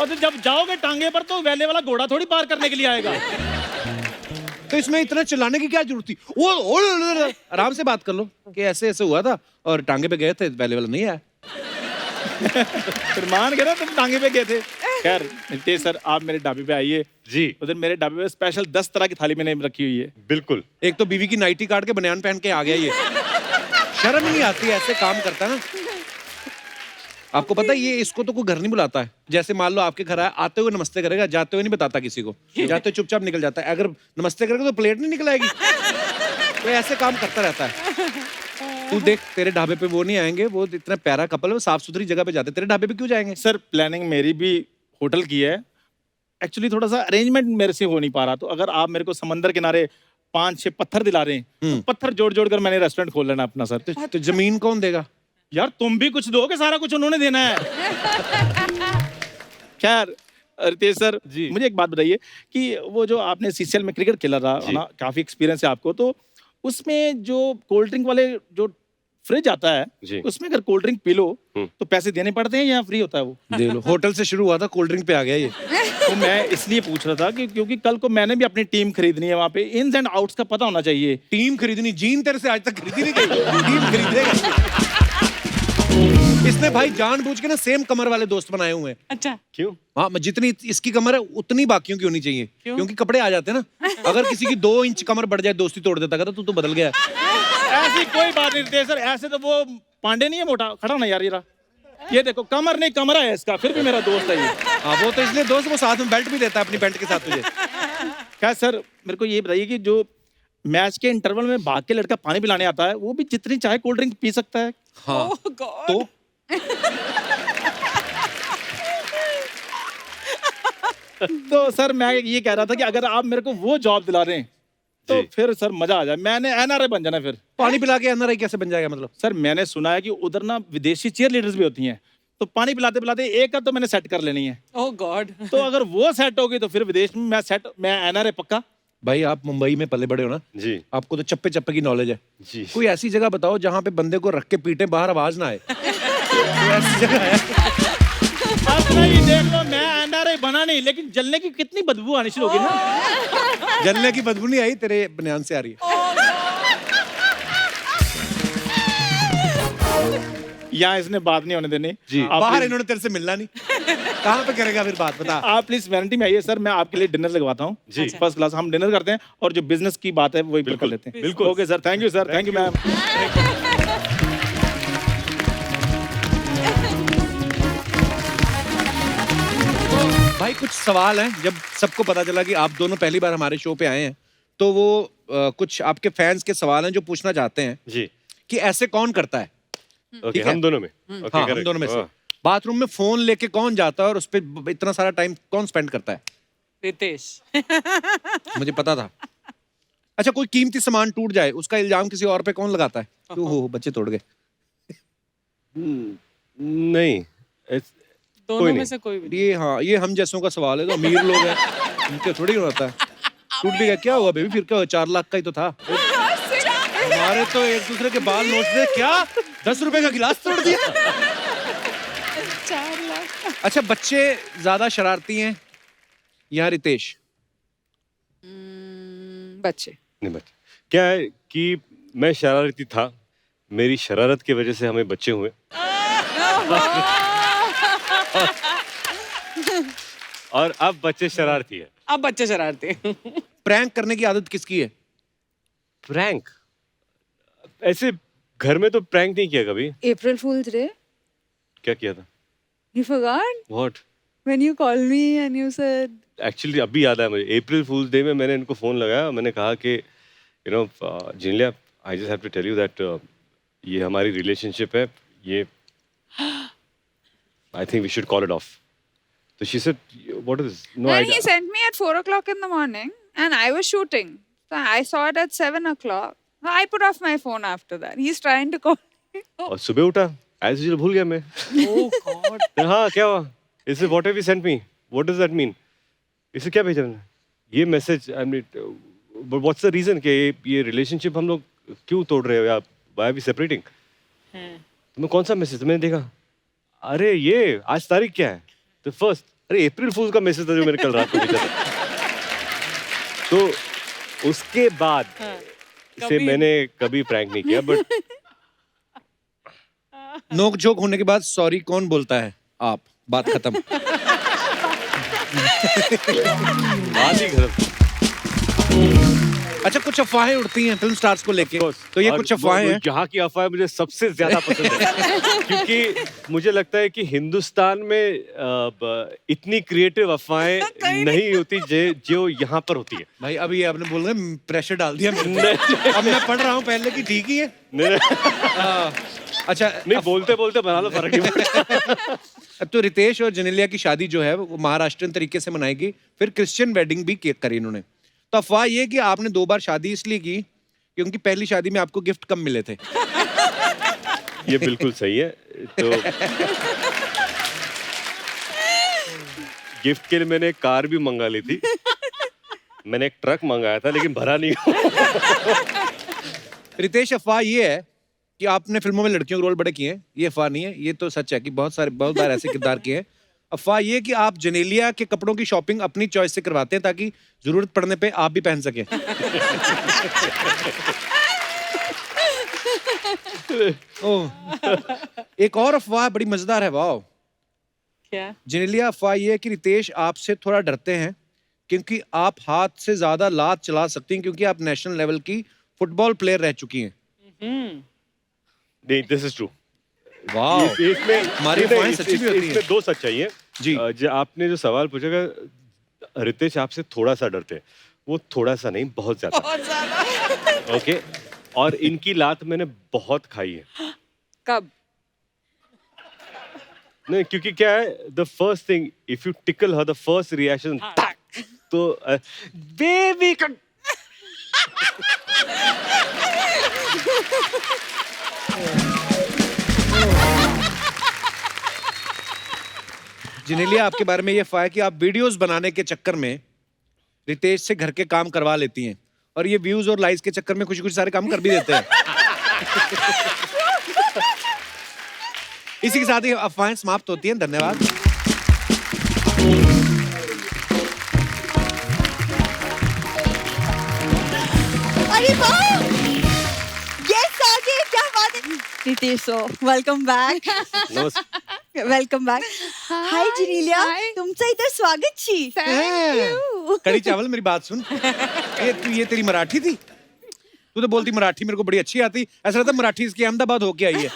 और तो जब जाओगे टांगे पर तो वैले वाला घोड़ा थोड़ी पार करने के लिए आएगा। तो इसमें इतना चिल्लाने की क्या जरूरत थी? वो आराम से बात कर लो कि ऐसे ऐसे हुआ था और टांगे पे गए थे, वैले वाला नहीं आया। फिर मान गए ना तुम टांगे पे गए थे। खैर नितेश सर आप मेरे ढाबे पे आइए जी। उधर मेरे ढाबे पे स्पेशल 10 तरह की थाली मैंने रखी हुई है। बिल्कुल। एक तो बीवी की नाइटी काट के बनियान पहन के आ गया ये। शर्म नहीं आती ऐसे काम करता ना। आपको पता है ये इसको तो कोई घर नहीं बुलाता है। जैसे मान लो आपके घर आया, आते हुए नमस्ते करेगा, जाते हुए नहीं बताता किसी को, जाते हुए चुपचाप निकल जाता है। अगर नमस्ते करेगा तो प्लेट नहीं निकल आएगी। तो ऐसे काम करता रहता है। तू देख तेरे ढाबे पे वो नहीं आएंगे, वो इतना प्यारा कपल है, वो साफ सुथरी जगह पे जाते, तेरे ढाबे पे क्यों जाएंगे? सर प्लानिंग मेरी भी होटल की है, एक्चुअली थोड़ा सा अरेंजमेंट मेरे से हो नहीं पा रहा। तो अगर आप मेरे को समंदर किनारे 5-6 पत्थर दिला रहे हैं तो पत्थर जोड़ जोड़ कर मैंने रेस्टोरेंट खोल लेना अपना। सर तो जमीन कौन देगा? यार तुम भी कुछ दोगे, सारा कुछ उन्होंने देना है। खैर रितेश सर जी। मुझे एक बात बताइए कि वो जो आपने सीसीएल में क्रिकेट खेला था जी। ना, काफी एक्सपीरियंस है आपको, तो उसमें जो कोल्ड ड्रिंक वाले जो फ्रिज आता है जी। उसमें अगर कोल्ड ड्रिंक पी लो हम्म। तो पैसे देने पड़ते हैं या फ्री होता है वो? दे लो, होटल से शुरू हुआ था, कोल्ड ड्रिंक पे आ गया ये। तो मैं इसलिए पूछ रहा था कि क्योंकि कल को मैंने भी अपनी टीम खरीदनी है, वहाँ पे इन्स एंड आउट्स का पता होना चाहिए। टीम खरीदनी, जीन तेरे से आज तक खरीदी नहीं गई, टीम खरीदेगा। इसने भाई जानबूझ के ना सेम कमर वाले दोस्त बनाए हुए हैं। अच्छा, क्यों? हाँ, जितनी इसकी कमर है उतनी बाकियों की होनी चाहिए, क्योंकि कपड़े आ जाते हैं ना। अगर किसी की 2 इंच कमर बढ़ जाए दोस्ती तोड़ देता, कहता तू तो बदल गया है। ऐसी कोई बात नहीं रितेश सर, ऐसे तो वो पांडे नहीं है मोटा, खड़ा ना यार ये देखो, कमर नहीं कमरा है इसका, फिर भी मेरा दोस्त है ये। हाँ, वो तो इसलिए दोस्त, वो साथ में बेल्ट भी देता है अपनी पैंट के साथ तुझे। क्या सर, मेरे को ये बताइए कि जो मैच के इंटरवल में भाग के लड़का पानी पिलाने आता है, वो भी जितनी चाहे कोल्ड ड्रिंक पी सकता है? हाँ, oh God. तो तो सर मैं ये कह रहा था कि अगर आप मेरे को वो जॉब दिला रहे हैं तो जी। फिर सर मजा आ जाए, मैंने एनआरआई बन जाना फिर। पानी पिला के एनआरआई कैसे बन जाएगा मतलब? सर मैंने सुना है कि उधर ना विदेशी चीयर लीडर्स भी होती हैं, तो पानी पिलाते पिलाते एक का तो मैंने सेट कर लेनी है। Oh God. तो अगर वो सेट होगी तो फिर विदेश में मैं एनआरआई पक्का। भाई आप मुंबई में पले बड़े हो ना, जी। आपको तो चप्पे चप्पे की नॉलेज है। जी। कोई ऐसी जगह बताओ जहाँ पे बंदे को रख के पीटे, बाहर आवाज ना आए। कोई ऐसी जगह है? अब नहीं, देख लो, मैं एनआरआई बना नहीं, लेकिन जलने की कितनी बदबू आनी शुरू होगी ना। जलने की बदबू नहीं आई, तेरे बनियान से आ रही है। यहाँ इसने बात नहीं होने देनी जी। आप बाहर please- इन्होंने तेरे से मिलना नहीं, कहाँ पे करेगा फिर बात, बता। आप प्लीज वैनिटी में आइए सर, मैं आपके लिए डिनर लगवाता हूँ जी। First class. हम डिनर करते हैं और जो बिजनेस की बात है वही कर बिल्कुल, लेते हैं। बिल्कुल। Okay sir, thank you sir, thank you ma'am. भाई कुछ सवाल हैं, जब सबको पता चला कि आप दोनों पहली बार हमारे शो पे आए हैं, तो वो कुछ आपके फैंस के सवाल हैं जो पूछना चाहते हैं जी। कि ऐसे कौन करता है। ओके, ठीक है। हम दोनों में। ओके, हाँ, हम correct। दोनों में से हाँ। बाथरूम में फोन लेके कौन जाता है और उस पर इतना सारा टाइम कौन स्पेंड करता है? रितेश. मुझे पता था। अच्छा, कोई कीमती सामान टूट जाए, उसका इल्जाम किसी और पे कौन लगाता है? हो बच्चे तोड़ गए। नहीं, दोनों कोई में नहीं। से कोई भी. ये हाँ, ये हम जैसों का सवाल है, तो अमीर लोग हैं, उनके थोड़ी होता है। टूट भी गया, क्या हुआ बेबी, फिर क्या हुआ, 4 लाख का ही तो था। हमारे तो एक दूसरे के बाल नोचते, क्या 10 रुपए का गिलास तोड़ दिया। 4 लाख. अच्छा, बच्चे ज्यादा शरारती हैं या रितेश? बच्चे। नहीं बट क्या है कि मैं शरारती था, मेरी शरारत की वजह से हमें बच्चे हुए। और अब बच्चे शरारती है। अब बच्चे शरारते हैं. प्रैंक करने की आदत किसकी है? प्रैंक ऐसे घर में तो प्रैंक नहीं किया कभी। April Fool's Day? क्या किया था? You forgot? What? When you called me and you said, actually अभी याद आया मुझे, अप्रैल फूल्स डे में मैंने इनको फोन लगाया, मैंने कहा कि you know Genelia, I just have to tell you that ये हमारी रिलेशनशिप है, ये I think we should call it off. तो she said what is no and he sent me at 4 o'clock in the morning and I was shooting. So I saw it at 7 o'clock. I put off my phone after that. He's trying to call me. और सुबह उठा as usual भूल गया मैं। Oh God. हाँ क्या हुआ, इसे what have you sent me, what does that mean, इसे क्या भेजा मैंने, ये message, I mean what's the reason कि ये रिलेशनशिप हम लोग क्यों तोड़ रहे हो या व्हाई आर वी सेपरेटिंग। मैं कौन सा मैसेज, मैंने देखा, अरे ये आज तारीख क्या है, तो फर्स्ट, अरे अप्रैल फूल का मैसेज था जो मैंने कल रात को भेजा था। तो उसके बाद इसे कभी- मैंने कभी प्रैंक नहीं किया, बट नोक झोंक होने के बाद सॉरी कौन बोलता है? आप। बात खत्म। बात ही खत्म। अच्छा, कुछ अफवाहें उड़ती हैं फिल्म स्टार्स को लेके, तो ये और कुछ अफवाहें हैं। यहाँ की अफवाहें मुझे सबसे ज्यादा पसंद है क्योंकि मुझे लगता है कि हिंदुस्तान में इतनी क्रिएटिव अफवाहें नहीं होती जो यहाँ पर होती है। भाई अभी ये आपने बोल रहे प्रेशर डाल दिया मेरे पे। अब मैं पढ़ रहा हूँ पहले की, ठीक ही है। नहीं अच्छा, बोलते बोलते बना लो, फर्क नहीं पड़ता। तो रितेश और जेनेलिया की शादी जो है वो महाराष्ट्रियन तरीके से मनाएगी, फिर क्रिश्चियन वेडिंग भी करी इन्होंने। तो अफवाह ये कि आपने 2 बार शादी इसलिए की क्योंकि पहली शादी में आपको गिफ्ट कम मिले थे। ये बिल्कुल सही है। तो गिफ्ट के लिए मैंने एक कार भी मंगा ली थी। मैंने एक ट्रक मंगाया था लेकिन भरा नहीं। रितेश, अफवाह ये है कि आपने फिल्मों में लड़कियों के रोल बड़े किए हैं, ये अफवाह नहीं है, ये तो सच है कि बहुत बार ऐसे किरदार किए हैं। अफवाह ये कि आप जेनेलिया के कपड़ों की शॉपिंग अपनी चॉइस से करवाते हैं ताकि जरूरत पड़ने पे आप भी पहन सकें। ओह, एक और अफवाह बड़ी मजेदार है। वाह, क्या? जेनेलिया, अफवाह ये है कि रितेश आपसे थोड़ा डरते हैं क्योंकि आप हाथ से ज्यादा लात चला सकती हैं क्योंकि आप नेशनल लेवल की फुटबॉल प्लेयर रह चुकी हैं। नहीं, दिस इज ट्रू। वाह, इसमें हमारी अफवाहें सच्ची भी होती हैं। इसमें दो सच्चाई है जी। जो आपने जो सवाल पूछा कि रितेश आपसे थोड़ा सा डरते हैं, वो थोड़ा सा नहीं, बहुत ज्यादा। बहुत ज्यादा। ओके, और इनकी लात मैंने बहुत खाई है। कब? नहीं, क्योंकि क्या है, the first thing if you tackle her, the first reaction तो बेबी का। जिनेलिया, आपके बारे में ये अफवाह है कि आप वीडियोस बनाने के चक्कर में रितेश से घर के काम करवा लेती हैं और ये व्यूज और लाइक्स के चक्कर में कुछ सारे काम कर भी देते हैं। इसी के साथ ही अफवाहें समाप्त होती हैं। धन्यवाद। अरे वाह, गेस्ट आ गए, क्या बात है। Riteish, welcome back. Welcome back. Hi Genelia, तुमचं इधर स्वागत छी। कड़ी चावल, मेरी बात सुन। ये तेरी मराठी थी? तू तो बोलती मराठी मेरे को बड़ी अच्छी आती, ऐसा लगता मराठी इसकी अहमदाबाद होके आई है।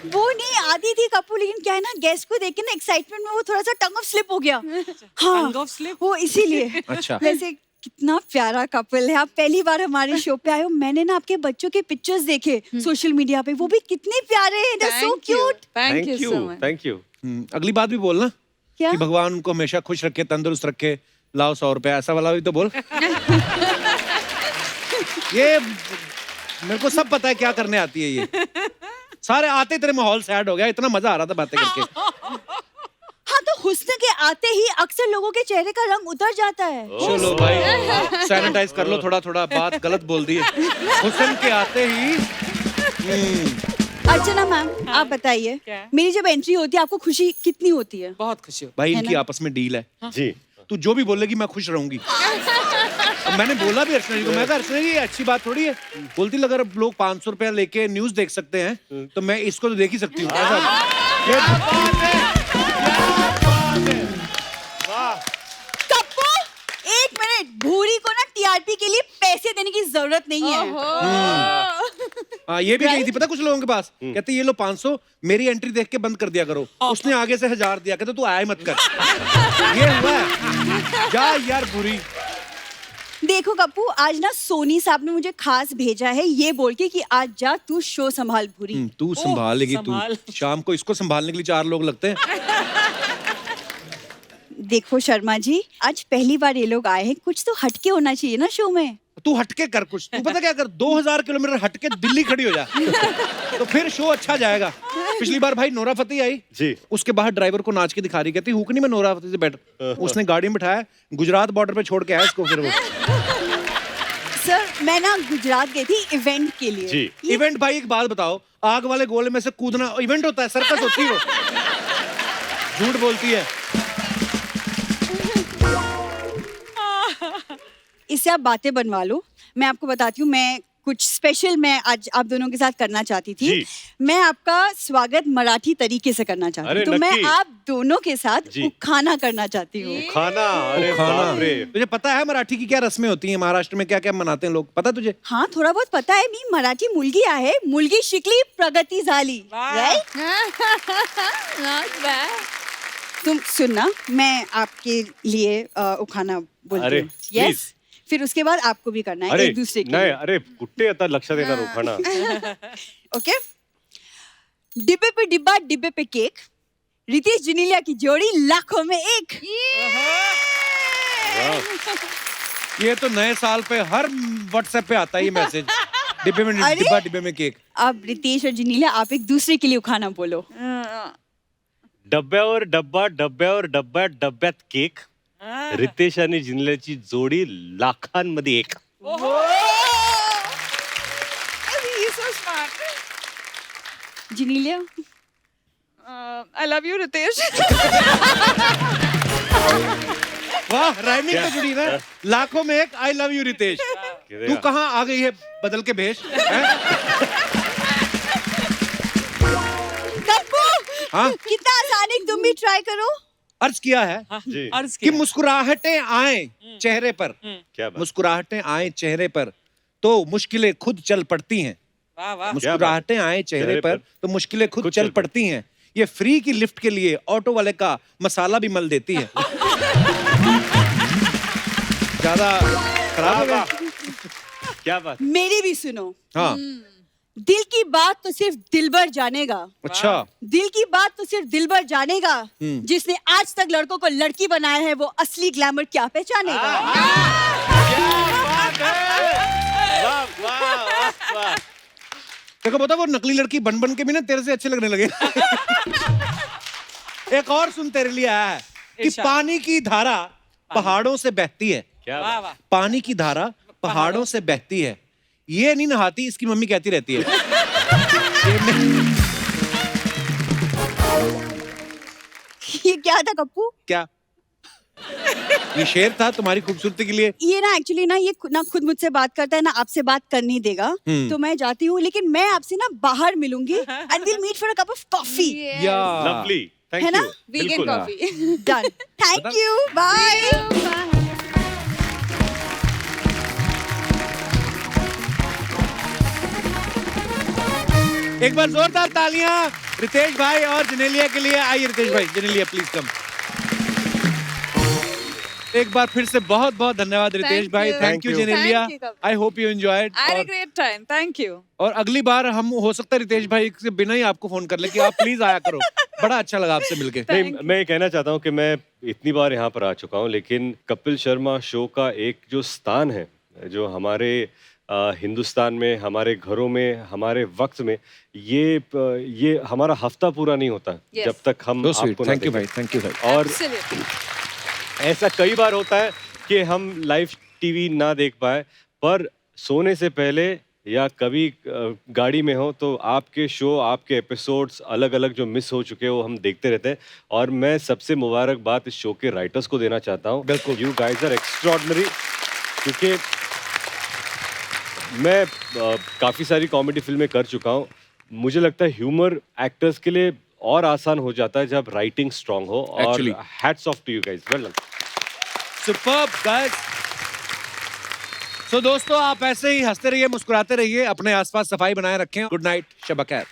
वो नहीं आती थी कपूर, लेकिन क्या है ना, गेस्ट को देख के ना एक्साइटमेंट में वो थोड़ा सा टंग ऑफ स्लिप हो गया। हाँ, Tongue of slip? वो इसीलिए। अच्छा। वैसे कितना प्यारा कपल है। आप पहली बार हमारे शो पे आए हो। मैंने ना आपके बच्चों के पिक्चर्स देखे सोशल मीडिया पे, वो भी कितने प्यारे हैं। They're so cute। Thank you so much. Thank you. अगली बात भी बोलना क्या? कि भगवान उनको हमेशा खुश रखे, तंदुरुस्त रखे, लाओ 100 रुपया, ऐसा वाला भी तो बोल। ये मेरे को सब पता है क्या करने आती है ये। सारे आते तेरे माहौल सैड हो गया, इतना मजा आ रहा था बातें करके। हाँ, तो हुस्न के आते ही अक्सर लोगों के चेहरे का रंग उतर जाता है। चलो भाई, सैनिटाइज कर लो थोड़ा थोड़ा, बात गलत बोल दी है। हुस्न के आते ही। अर्चना मैम, आप बताइए, क्या? मेरी जब एंट्री होती है आपको खुशी कितनी होती है? बहुत खुशी हो। भाई, है इनकी ना? आपस में डील है। जी। तू जो भी बोलेगी मैं खुश रहूंगी। अब मैंने बोला भी अर्चना जी को, मैं कहा अर्चना जी ये अच्छी बात थोड़ी है। बोलती अगर लोग 500 रुपया लेके न्यूज देख सकते हैं तो मैं इसको तो देख ही सकती हूँ। कप्पू, एक मिनट, भूरी को ना टीआरपी के लिए पैसे देने की जरूरत नहीं है। हाँ, ये भी गई थी पता कुछ लोगों के पास, कहते ये लो 500, मेरी एंट्री देख के बंद कर दिया करो। उसने आगे से 1000 दिया, कहते तू आया मत कर। ये हुआ है। जा यार बुरी। देखो कप्पू, आज ना सोनी साहब ने मुझे खास भेजा है ये बोल के कि आज जा तू शो संभाल भूरी। तू संभालेगी तू। संभाल। शाम को इसको संभालने के लिए 4 लोग लगते हैं। देखो शर्मा जी, आज पहली बार ये लोग आए हैं, कुछ तो हटके होना चाहिए ना शो में। तू हटके कर कुछ। तू पता क्या कर, 2000 किलोमीटर हटके दिल्ली खड़ी हो जा, तो फिर शो अच्छा जाएगा। पिछली बार भाई नोरा फतेही आई जी। उसके बाहर ड्राइवर को नाच के दिखा रही, कहती हुक नहीं मैं नोरा फतेही से बैठ। उसने गाड़ी में बिठाया, गुजरात बॉर्डर पे छोड़ के आया इसको। फिर वो सर, मैं ना गुजरात गई थी इवेंट के लिए। जी। इवेंट भाई, एक बात बताओ, आग वाले गोले में से कूदना इवेंट होता है? सर्कस होती है वो? झूठ बोलती है। इससे आप बातें बनवा लो। मैं आपको बताती हूँ, मैं कुछ स्पेशल मैं आज आप दोनों के साथ करना चाहती थी। जी। मैं आपका स्वागत मराठी तरीके से करना चाहती हूँ। अरे तो मैं नक्की। आप दोनों के साथ जी। खाना करना चाहती हूँ। खाना, अरे बाप रे। तुझे पता है मराठी की क्या रस्में होती हैं? महाराष्ट्र में क्या क्या मनाते हैं लोग, पता तुझे? हाँ, थोड़ा बहुत पता है। मी मराठी मुलगी आहे, मुलगी शिकली प्रगती झाली। वाह। राइट? Not bad. तुम सुनना, मैं आपके लिए उखाना बोलती अरे, हूँ। please. यस, फिर उसके बाद आपको भी करना है अरे एक दूसरे के नाही, लिए। अरे कुठे आता लक्षात येणार उखाणा। ओके, डिब्बे पे डिब्बा, डिब्बे पे केक, रितेश जिनेलिया की जोड़ी लाखों में एक। ये तो नए साल पे हर व्हाट्सएप पे आता है ये मैसेज। डिब्बे में अरे! डिब्बे में केक। अब रितेश और जिनेलिया, आप एक दूसरे के लिए उखाना बोलो। डब्यावर डब्बा, डब्यावर डब्बा, डब्यात केक. रितेश आणि जिनेलियाची जोडी लाखांमध्ये एक. He's so smart. Genelia I love you, Ritesh. वाह, राइमिंग तो जुड़ी ना. लाखों में एक आई लव यू रितेश. तू कहाँ आ गई है बदल के भेष? हैं? कप्पू हाँ? कितना आसान है, तुम भी ट्राई करो. अर्ज किया है जी. अर्ज कि किया. मुस्कुराहटें आए चेहरे पर. क्या बात. मुस्कुराहटें आए चेहरे पर तो मुश्किलें खुद चल पड़ती हैं. वाह वाह. मुस्कुराहटें आए चेहरे पर तो मुश्किलें खुद चल पड़ती हैं. ये फ्री की लिफ्ट के लिए ऑटो वाले का मसाला भी मल देती है. ज्यादा खराब हो गया. क्या बात. मेरी भी सुनो. हाँ. दिल की बात तो सिर्फ दिलबर जानेगा. अच्छा. दिल की बात तो सिर्फ दिलबर जानेगा. जिसने आज तक लड़कों को लड़की बनाया है वो असली ग्लैमर क्या पहचानेगा. वाह वाह वाह. देखो बता, वो नकली लड़की बन बन के भी ना तेरे से अच्छे लगने लगे. एक और सुन तेरे लिए आया है कि इरशाद. पानी की धारा पहाड़ों से बहती है. क्या वाह बात. वाह. पानी की धारा पहाड़ों से बहती है. ये नहीं नहाती, इसकी मम्मी कहती रहती है. ये क्या था कप्पू. क्या ये शेर था तुम्हारी खूबसूरती के लिए? ये ना एक्चुअली ना ये ना खुद मुझसे बात करता है ना आपसे बात करने देगा. तो मैं जाती हूँ, लेकिन मैं आपसे ना बाहर मिलूंगी and will meet for a cup of coffee. Yeah lovely. Thank है ना? You. Vegan coffee. Done. Thank you. Bye. एक बार जोरदार तालियां रितेश भाई और जिनेलिया के लिए. आइए रितेश भाई, जिनेलिया प्लीज कम. एक बार फिर से बहुत बहुत धन्यवाद रितेश Thank भाई. you. Thank you Thank you. Genelia. Thank you, Kapil. I hope you enjoyed. I had a great time. Thank you. और अगली बार हम हो सकता है रितेश भाई से बिना ही आपको फोन कर ले कि आप प्लीज आया करो. बड़ा अच्छा लगा आपसे मिलके. नहीं, मैं ये कहना चाहता हूँ कि मैं इतनी बार यहाँ पर आ चुका हूँ, लेकिन कपिल शर्मा शो का एक जो स्थान है, जो हमारे हिंदुस्तान में, हमारे घरों में, हमारे वक्त में, ये हमारा हफ्ता पूरा नहीं होता Yes. जब तक हम आपको ना थैंक यू भाई. देखें. थैंक यू भाई. और Absolutely. ऐसा कई बार होता है कि हम लाइव टीवी ना देख पाए, पर सोने से पहले या कभी गाड़ी में हो तो आपके शो, आपके एपिसोड्स अलग अलग जो मिस हो चुके हैं वो हम देखते रहते हैं. और मैं सबसे मुबारकबाद इस शो के राइटर्स को देना चाहता हूँ. बिल्कुल. You guys are extraordinary. क्योंकि मैं काफ़ी सारी कॉमेडी फिल्में कर चुका हूँ. मुझे लगता है ह्यूमर एक्टर्स के लिए और आसान हो जाता है जब राइटिंग स्ट्रांग हो. और Actually. Hats off to you guys. Well done. Superb guys. So दोस्तों, आप ऐसे ही हंसते रहिए, मुस्कुराते रहिए, अपने आसपास सफाई बनाए रखें. गुड नाइट, शब खैर.